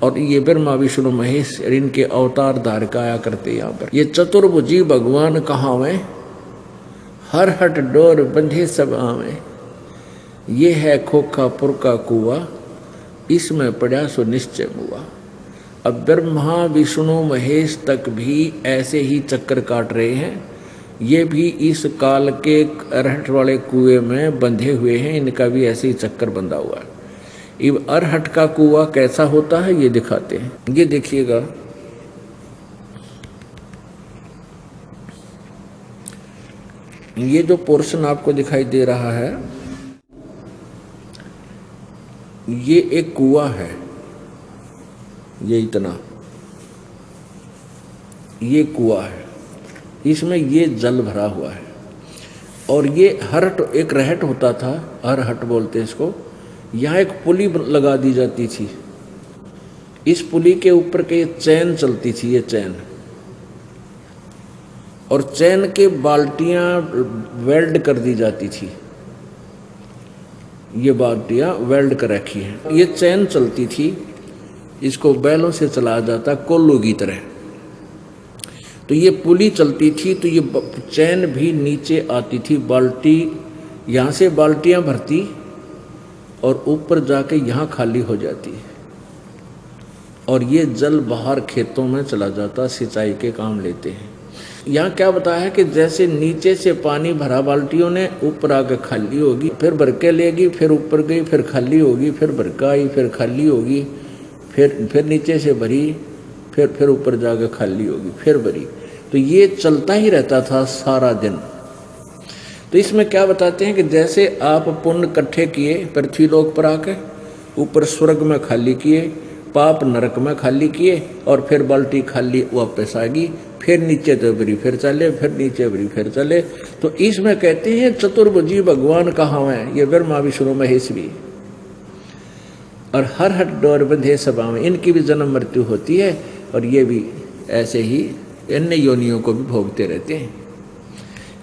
और ये ब्रह्मा विष्णु महेश इनके अवतार धार का आया करते यहाँ पर। ये चतुर्भुजी भगवान कहाँ में हर हट डोर बंधे सब आवे। ये है खोखापुर का कुआ, इसमें पड़ा सो निश्चय हुआ। अब ब्रह्मा विष्णु महेश तक भी ऐसे ही चक्कर काट रहे हैं, ये भी इस काल के अरहट वाले कुएं में बंधे हुए हैं, इनका भी ऐसे ही चक्कर बंधा हुआ है। अब अरहट का कुआं कैसा होता है ये दिखाते हैं। ये देखिएगा, ये जो पोर्शन आपको दिखाई दे रहा है ये एक कुआं है, ये इतना ये कुआं है, इसमें ये जल भरा हुआ है। और ये हरट एक रहट होता था, अरहट बोलते हैं इसको। यहाँ एक पुली लगा दी जाती थी, इस पुली के ऊपर के चैन चलती थी, ये चैन, और चैन के बाल्टियां वेल्ड कर दी जाती थी। ये बाल्टियां वेल्ड कर रखी हैं। ये चैन चलती थी, इसको बैलों से चलाया जाता कोल्लू की तरह। तो ये पुली चलती थी तो ये चैन भी नीचे आती थी, बाल्टी यहाँ से बाल्टियां भरती और ऊपर जाके यहाँ खाली हो जाती है, और ये जल बाहर खेतों में चला जाता, सिंचाई के काम लेते हैं। यहाँ क्या बताया है कि जैसे नीचे से पानी भरा बाल्टियों ने, ऊपर आकर खाली होगी, फिर भर के लेगी, फिर ऊपर गई, फिर खाली होगी, फिर भर के आई, फिर खाली होगी, फिर नीचे से भरी, फिर ऊपर जाकर खाली होगी, फिर भरी। तो ये चलता ही रहता था सारा दिन। तो इसमें क्या बताते हैं कि जैसे आप पुण्य इकट्ठे किए पृथ्वी लोक पर आके, ऊपर स्वर्ग में खाली किए, पाप नरक में खाली किए, और फिर बाल्टी खाली वापस आ गई, फिर नीचे तो भरी फिर चले, फिर नीचे भरी फिर चले। तो इसमें कहते हैं चतुर्भुजी भगवान कहाँ है, ये ब्रह्मा विष्णु महेश भी, और हर हट डोर बंधे सभा में, इनकी भी जन्म मृत्यु होती है, और ये भी ऐसे ही अन्य योनियों को भी भोगते रहते हैं।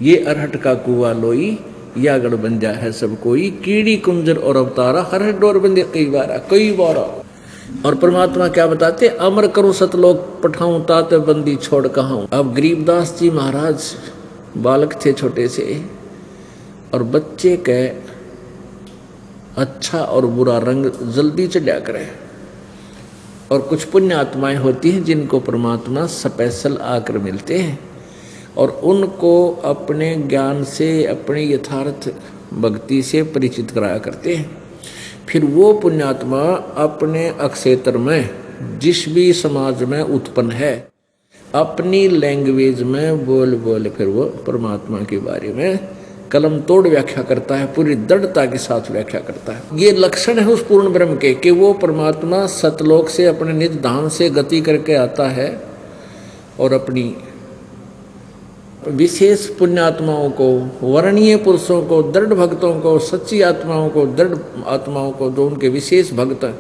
ये अरहट का कुआ लोई या गढ़ बंजा है सब कोई, कीड़ी कुंजर और अवतारा हर हट डोर बंधे कई बार। और परमात्मा क्या बताते, अमर करूं सतलोक पठाऊं तात बंदी छोड़ कहाऊं। अब गरीबदास जी महाराज बालक थे छोटे से, और बच्चे के अच्छा और बुरा रंग जल्दी चढ़ा करे, और कुछ पुण्य आत्माएं होती हैं जिनको परमात्मा स्पेशल आकर मिलते हैं, और उनको अपने ज्ञान से, अपने यथार्थ भक्ति से परिचित कराया करते हैं। फिर वो पुण्यात्मा अपने अक्षेत्र में जिस भी समाज में उत्पन्न है, अपनी लैंग्वेज में बोल बोल फिर वो परमात्मा के बारे में कलम तोड़ व्याख्या करता है, पूरी दृढ़ता के साथ व्याख्या करता है। ये लक्षण है उस पूर्ण ब्रह्म के कि वो परमात्मा सतलोक से अपने निज धाम से गति करके आता है, और अपनी विशेष पुण्यात्माओं को, वर्णीय पुरुषों को, दृढ़ भक्तों को, सच्ची आत्माओं को, दृढ़ आत्माओं को, जो उनके विशेष भक्त हैं,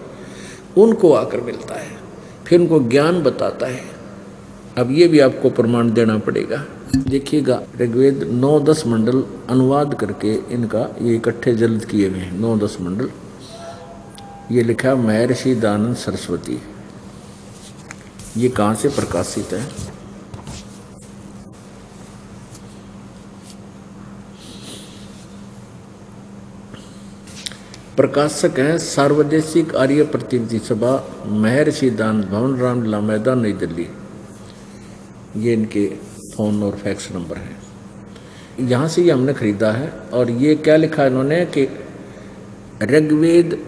उनको आकर मिलता है, फिर उनको ज्ञान बताता है। अब ये भी आपको प्रमाण देना पड़ेगा। देखिएगा, ऋग्वेद 9-10 मंडल अनुवाद करके इनका ये इकट्ठे जल्द किए हुए हैं, 9-10 मंडल। ये लिखा महर्षि दयानंद सरस्वती। ये कहाँ से प्रकाशित है? प्रकाशक है सार्वदेशिक आर्य प्रतिनिधि सभा, महर्षि दयानंद भवन, रामलीला मैदान, नई दिल्ली। ये इनके फ़ोन और फैक्स नंबर है। यहाँ से ये हमने खरीदा है। और ये क्या लिखा है इन्होंने कि ऋग्वेद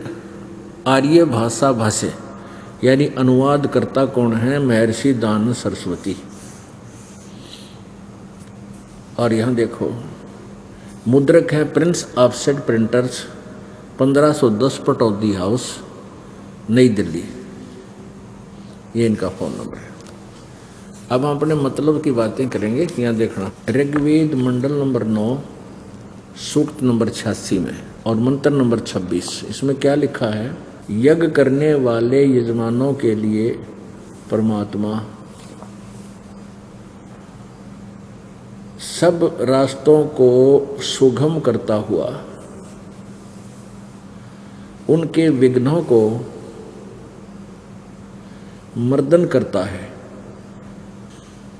आर्य भाषा भाष्य, यानी अनुवाद करता कौन है? महर्षि दयानंद सरस्वती। और यहाँ देखो मुद्रक है Prince offset printers, 1510 Pataudi house, नई दिल्ली। ये इनका फ़ोन नंबर है। अब हम अपने मतलब की बातें करेंगे। यहाँ देखना ऋग्वेद मंडल नंबर 9 सूक्त नंबर 86 में और मंत्र नंबर 26, इसमें क्या लिखा है? यज्ञ करने वाले यजमानों के लिए परमात्मा सब रास्तों को सुगम करता हुआ उनके विघ्नों को मर्दन करता है।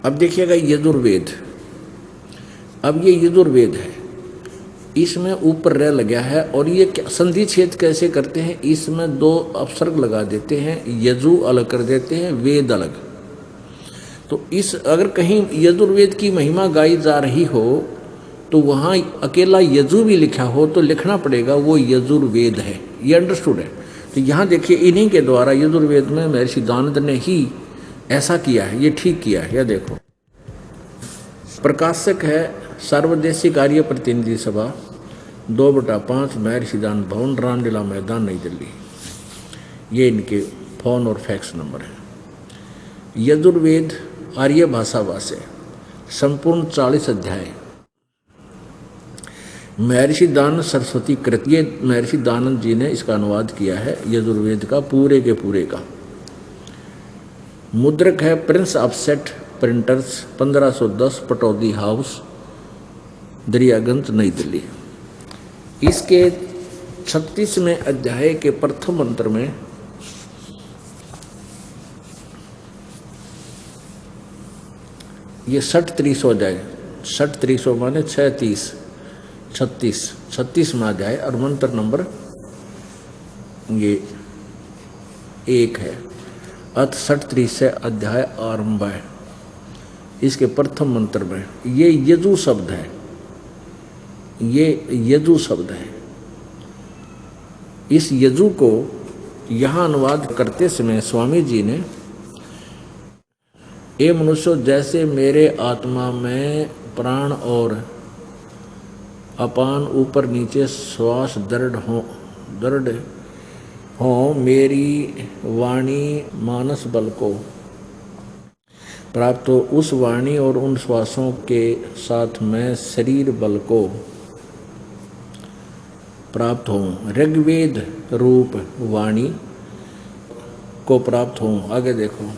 अब देखिएगा यजुर्वेद, अब ये यजुर्वेद है, इसमें ऊपर रह लगा है। और ये संधि छेद कैसे करते हैं? इसमें 2 अपसर्ग लगा देते हैं, यजु अलग कर देते हैं, वेद अलग। तो इस अगर कहीं यजुर्वेद की महिमा गाई जा रही हो तो वहाँ अकेला यजु भी लिखा हो तो लिखना पड़ेगा वो यजुर्वेद है। ये अंडरस्टूड है। तो यहाँ देखिए इन्हीं के द्वारा यजुर्वेद में महर्षि दयानंद ने ही ऐसा किया है, ये ठीक किया है। यह देखो प्रकाशक है सार्वदेशिक आर्य प्रतिनिधि सभा, 2/5 महर्षि दयानंद भवन, रामलीला मैदान, नई दिल्ली। ये इनके फ़ोन और फैक्स नंबर है। यजुर्वेद आर्य भाषा भाष्य संपूर्ण 40 अध्याय, महर्षि दयानंद सरस्वती कृत। ये महर्षि दयानंद जी ने इसका अनुवाद किया है यजुर्वेद का पूरे के पूरे का। मुद्रक है Prince offset printers, 1510 Pataudi house, Daryaganj, नई दिल्ली। इसके 36वें अध्याय के प्रथम मंत्र में ये 60-300 अध्याय, 60-300 माने 6-30, 36वां अध्याय और मंत्र नंबर ये 1 है। अथ 60-30 से अध्याय आरंभ है। इसके प्रथम मंत्र में ये यजु शब्द है, ये यजु शब्द है। इस यजु को यहाँ अनुवाद करते समय स्वामी जी ने ए मनुष्य जैसे मेरे आत्मा में प्राण और अपान ऊपर नीचे श्वास दृढ़ हो मेरी वाणी मानस बल को प्राप्त हो, उस वाणी और उन श्वासों के साथ मैं शरीर बल को प्राप्त हूँ, ऋग्वेद रूप वाणी को प्राप्त हूँ। आगे देखो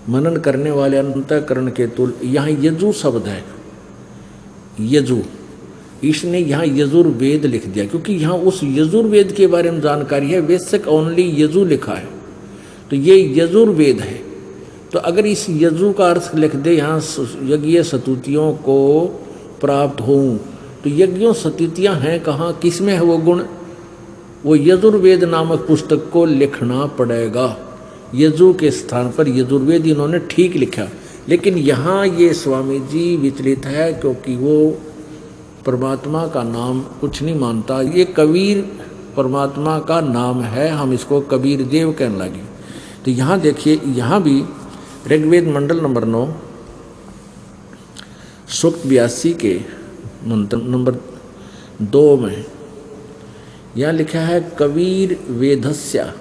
मनन करने वाले अंतःकरण के तुल। यहाँ यजु शब्द है, यजु, इसने यहाँ यजुर्वेद लिख दिया क्योंकि यहाँ उस यजुर्वेद के बारे में जानकारी है। वेदक ओनली यजु लिखा है तो ये यजुर्वेद है। तो अगर इस यजु का अर्थ लिख दे यहाँ यज्ञ स्तुतियों को प्राप्त हो, तो यज्ञों स्तुतियाँ हैं कहाँ, किसमें है वो गुण? वो यजुर्वेद नामक पुस्तक को लिखना पड़ेगा। यजु के स्थान पर यजुर्वेद इन्होंने ठीक लिखा, लेकिन यहाँ ये स्वामी जी विचलित है क्योंकि वो परमात्मा का नाम कुछ नहीं मानता। ये कबीर परमात्मा का नाम है, हम इसको कबीर देव कहने लगे। तो यहाँ देखिए, यहाँ भी ऋग्वेद मंडल नंबर 9 सूक्त 82 के मंत्र नंबर 2 में यहाँ लिखा है कबीर वेदस्या।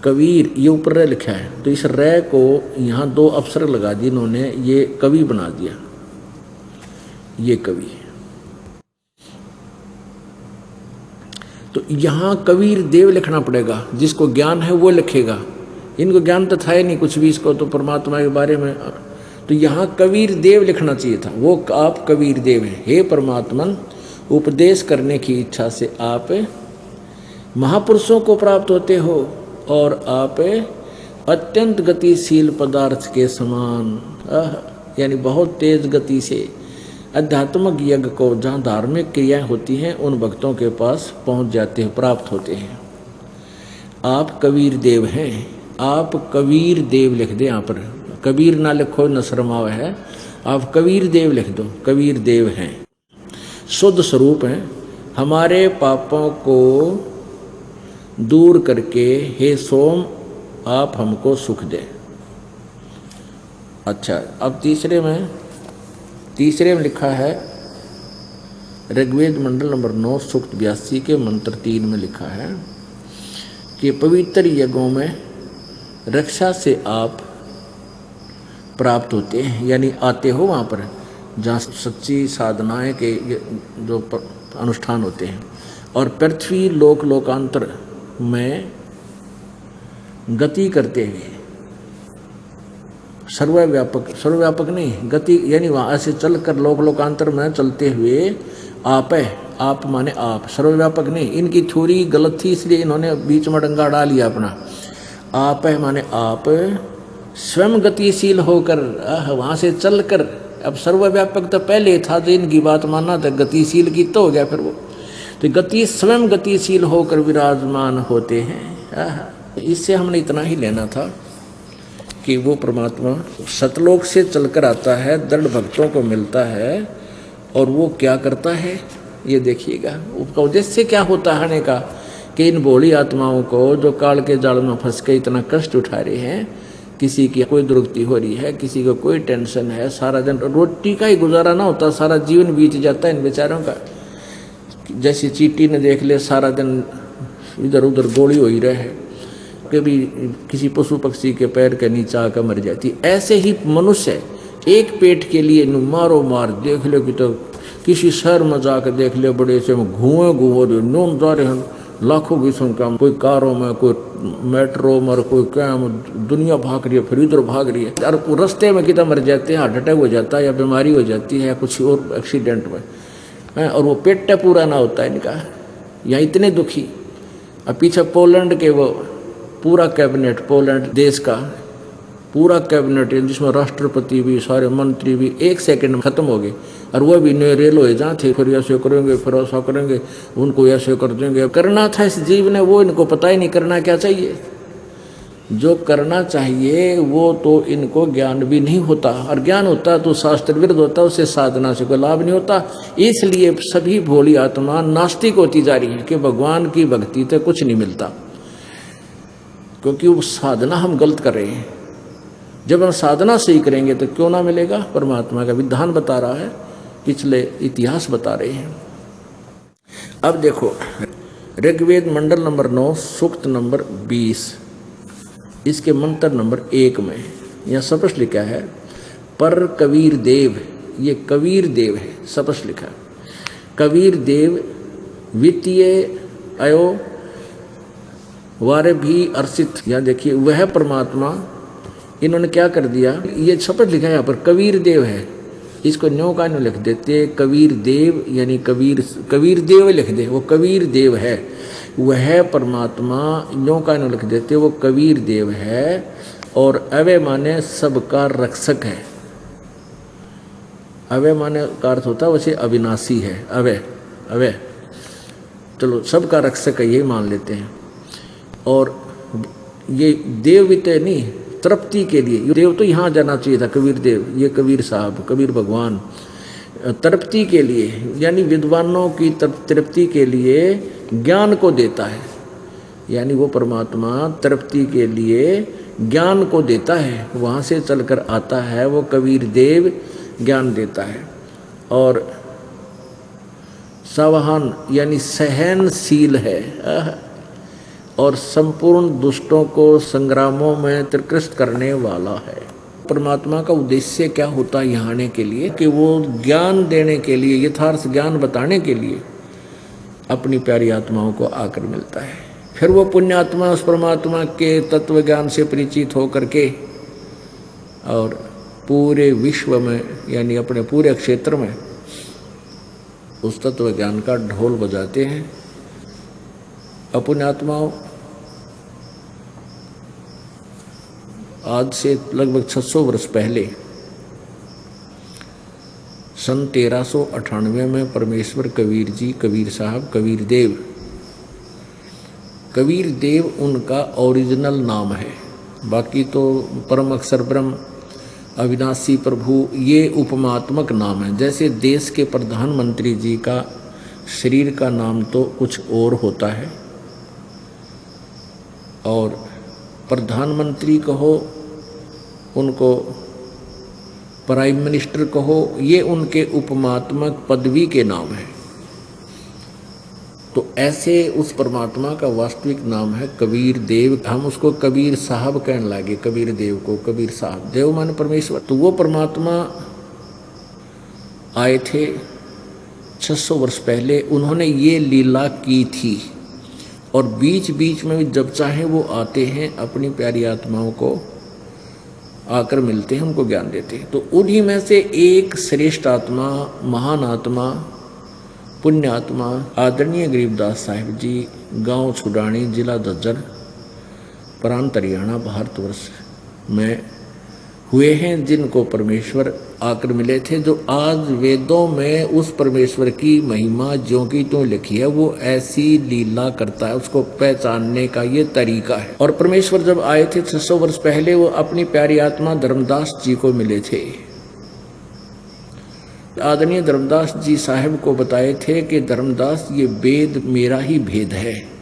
कबीर ये ऊपर रे लिखा है, तो इस रे को यहाँ 2 अक्षर लगा दिए इन्होंने, ये कवि बना दिया, ये कवि। तो यहाँ कबीर देव लिखना पड़ेगा, जिसको ज्ञान है वो लिखेगा। इनको ज्ञान तो था ही नहीं कुछ भी, इसको तो परमात्मा के बारे में। तो यहाँ कबीर देव लिखना चाहिए था, वो आप कबीर देव हैं। हे परमात्मन, उपदेश करने की इच्छा से आप महापुरुषों को प्राप्त होते हो और आप अत्यंत गतिशील पदार्थ के समान, यानी बहुत तेज गति से आध्यात्मिक यज्ञ को, जहाँ धार्मिक क्रियाएं होती हैं, उन भक्तों के पास पहुंच जाते हैं, प्राप्त होते हैं। आप कबीर देव हैं, आप कबीर देव लिख दें, यहाँ पर कबीर ना लिखो, न शर्माव है, आप कबीर देव लिख दो। कबीर देव हैं, शुद्ध स्वरूप हैं, हमारे पापों को दूर करके हे सोम आप हमको सुख दें। अच्छा, अब तीसरे में लिखा है, ऋग्वेद मंडल नंबर 9 सूक्त 82 के मंत्र 3 में लिखा है कि पवित्र यज्ञों में रक्षा से आप प्राप्त होते हैं, यानी आते हो वहाँ पर जहाँ सच्ची साधनाएं के जो अनुष्ठान होते हैं, और पृथ्वी लोक लोकांतर में गति करते हुए, सर्वव्यापक नहीं, गति यानी वहाँ से चल कर लोक लोकांतर में चलते हुए आप माने आप, सर्वव्यापक नहीं। इनकी थ्योरी गलत थी, इसलिए इन्होंने बीच में डंगा डाल लिया अपना। आप है माने आप स्वयं गतिशील होकर वहाँ से चल कर, अब सर्वव्यापक तो पहले था, जो इनकी बात मानना था, गतिशील की तो हो गया फिर वो, तो गति स्वयं गतिशील होकर विराजमान होते हैं। इससे हमने इतना ही लेना था कि वो परमात्मा सतलोक से चलकर आता है, दृढ़ भक्तों को मिलता है, और वो क्या करता है ये देखिएगा। उसका उद्देश्य क्या होता है आने का, कि इन भोली आत्माओं को जो काल के जाल में फंस के इतना कष्ट उठा रहे हैं, किसी की कोई दुर्गति हो रही है, किसी को कोई टेंशन है, सारा दिन रोटी का ही गुजारा ना होता, सारा जीवन बीत जाता है इन बेचारों का। जैसे चींटी ने देख ले, सारा दिन इधर उधर गोली हो ही रहे, कभी किसी पशु पक्षी के पैर के नीचे आकर मर जाती। ऐसे ही मनुष्य एक पेट के लिए मारो मार देख लो, कि तो किसी शहर में जाकर देख ले, बड़े से घुए नून जा रहे हैं लाखों की संख्या में, कोई कारों में, कोई मेट्रो में, कोई क्या दुनिया भाग रही है, फिर इधर भाग रही है, और रास्ते में कितना मर जाते हैं, हार्ट अटैक हो जाता है, या बीमारी हो जाती है, या कुछ और एक्सीडेंट में, और वो पेट पूरा ना होता है इनका, या इतने दुखी। अब पीछे पोलैंड के वो पूरा कैबिनेट, पोलैंड देश का पूरा कैबिनेट, जिसमें राष्ट्रपति भी, सारे मंत्री भी 1 सेकंड में खत्म हो गए, और वो भी नए रेल हो जहाँ थे, फिर ऐसे करेंगे, फिर ऐसा करेंगे, उनको ऐसे कर देंगे। करना था इस जीव ने, वो इनको पता ही नहीं करना क्या चाहिए। जो करना चाहिए वो तो इनको ज्ञान भी नहीं होता, और ज्ञान होता तो शास्त्र विरुद्ध होता, उससे साधना से कोई लाभ नहीं होता। इसलिए सभी भोली आत्मा नास्तिक होती जा रही है कि भगवान की भक्ति से कुछ नहीं मिलता, क्योंकि वो साधना हम गलत कर रहे हैं। जब हम साधना सही करेंगे तो क्यों ना मिलेगा। परमात्मा का विधान बता रहा है, पिछले इतिहास बता रहे हैं। अब देखो ऋग्वेद मंडल नंबर 9 सूक्त नंबर 20, इसके मंत्र नंबर 1 में यह स्पष्ट लिखा है, पर कबीर देव, ये कबीर देव है, स्पष्ट लिखा है, कबीर देव वित्तीय अयो वारे भी अर्षित। यहाँ देखिए वह परमात्मा, इन्होंने क्या कर दिया, ये शपथ लिखा है यहाँ पर कबीर देव है, इसको न्यो का न्यो लिख देते कबीर देव, यानी कबीर देव लिख दे, वो कबीर देव है, वह परमात्मा न्यो का न्यो लिख देते, वो कबीर देव है। और अवय माने सबका रक्षक है, अवय माने का अर्थ होता है वैसे अविनाशी है, अवय चलो सबका रक्षक है, ये मान लेते हैं। और ये देव भी तो नहीं, तृप्ति के लिए देव तो यहाँ जाना चाहिए था, कबीर देव, ये कबीर साहब, कबीर भगवान, तृप्ति के लिए, यानी विद्वानों की तृप्ति के लिए ज्ञान को देता है, यानी वो परमात्मा तृप्ति के लिए ज्ञान को देता है, वहाँ से चलकर आता है, वो कबीर देव ज्ञान देता है। और सावहान यानी सहनशील है, और संपूर्ण दुष्टों को संग्रामों में त्रिकृष्ट करने वाला है। परमात्मा का उद्देश्य क्या होता है यहाँ आने के लिए, कि वो ज्ञान देने के लिए, यथार्थ ज्ञान बताने के लिए अपनी प्यारी आत्माओं को आकर मिलता है। फिर वो पुण्यात्मा उस परमात्मा के तत्व ज्ञान से परिचित होकर के और पूरे विश्व में, यानी अपने पूरे क्षेत्र में उस तत्व ज्ञान का ढोल बजाते हैं। अपुण्यात्माओं, आज से लगभग 600 वर्ष पहले सन 1398 में परमेश्वर कबीर जी, कबीर साहब, कबीर देव उनका ओरिजिनल नाम है। बाकी तो परम अक्षर ब्रह्म, अविनाशी प्रभु, ये उपमात्मक नाम है। जैसे देश के प्रधानमंत्री जी का शरीर का नाम तो कुछ और होता है, और प्रधानमंत्री कहो, उनको प्राइम मिनिस्टर कहो, ये उनके उपमात्मक पदवी के नाम है। तो ऐसे उस परमात्मा का वास्तविक नाम है कबीर देव। हम उसको कबीर साहब कहने लगे, कबीर देव को कबीर साहब, देव माने परमेश्वर। तो वो परमात्मा आए थे 600 वर्ष पहले, उन्होंने ये लीला की थी, और बीच बीच में भी जब चाहे वो आते हैं, अपनी प्यारी आत्माओं को आकर मिलते हैं, उनको ज्ञान देते हैं। तो उन्हीं में से एक श्रेष्ठ आत्मा, महान आत्मा, पुण्य आत्मा आदरणीय गरीबदास साहिब जी, गांव छुडानी, जिला झज्जर, प्रांत हरियाणा, भारतवर्ष में हुए हैं, जिनको परमेश्वर आकर मिले थे। जो आज वेदों में उस परमेश्वर की महिमा ज्यों की त्यों लिखी है, वो ऐसी लीला करता है, उसको पहचानने का ये तरीका है। और परमेश्वर जब आए थे 600 वर्ष पहले, वो अपनी प्यारी आत्मा धर्मदास जी को मिले थे। आदरणीय धर्मदास जी साहब को बताए थे कि धर्मदास, ये वेद मेरा ही भेद है,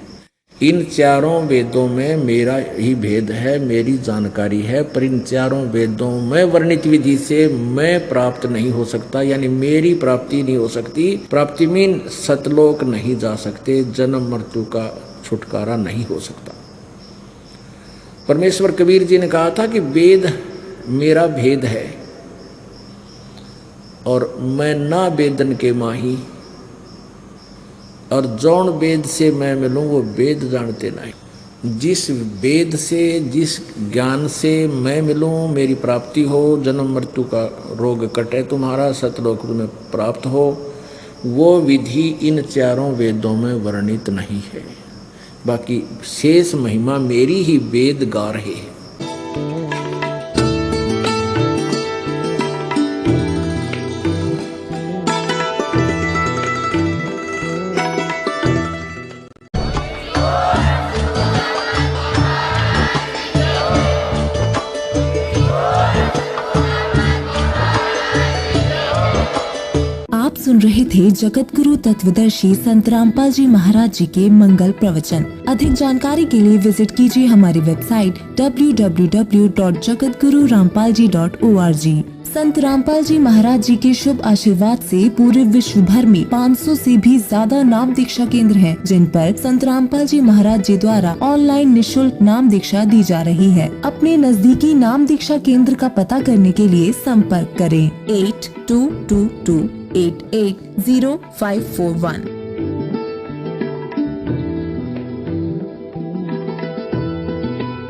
इन चारों वेदों में मेरा ही भेद है, मेरी जानकारी है, पर इन चारों वेदों में वर्णित विधि से मैं प्राप्त नहीं हो सकता, यानी मेरी प्राप्ति नहीं हो सकती। प्राप्ति मीन सतलोक नहीं जा सकते, जन्म मृत्यु का छुटकारा नहीं हो सकता। परमेश्वर कबीर जी ने कहा था कि वेद मेरा भेद है, और मैं ना वेदन के माही, और जौन वेद से मैं मिलूं वो वेद जानते नहीं। जिस वेद से, जिस ज्ञान से मैं मिलूं, मेरी प्राप्ति हो, जन्म मृत्यु का रोग कटे, तुम्हारा सतलोक में प्राप्त हो, वो विधि इन चारों वेदों में वर्णित नहीं है। बाकी शेष महिमा मेरी ही वेद गा रहे हैं। सुन रहे थे जगत गुरु तत्वदर्शी संत रामपाल जी महाराज जी के मंगल प्रवचन। अधिक जानकारी के लिए विजिट कीजिए हमारी वेबसाइट www.jagatgururampalji.org। संत रामपाल जी महाराज जी के शुभ आशीर्वाद से पूरे विश्व भर में 500 से भी ज्यादा नाम दीक्षा केंद्र हैं, जिन पर संत रामपाल जी महाराज जी द्वारा ऑनलाइन निःशुल्क नाम दीक्षा दी जा रही है। अपने नजदीकी नाम दीक्षा केंद्र का पता करने के लिए संपर्क करें 8222880541।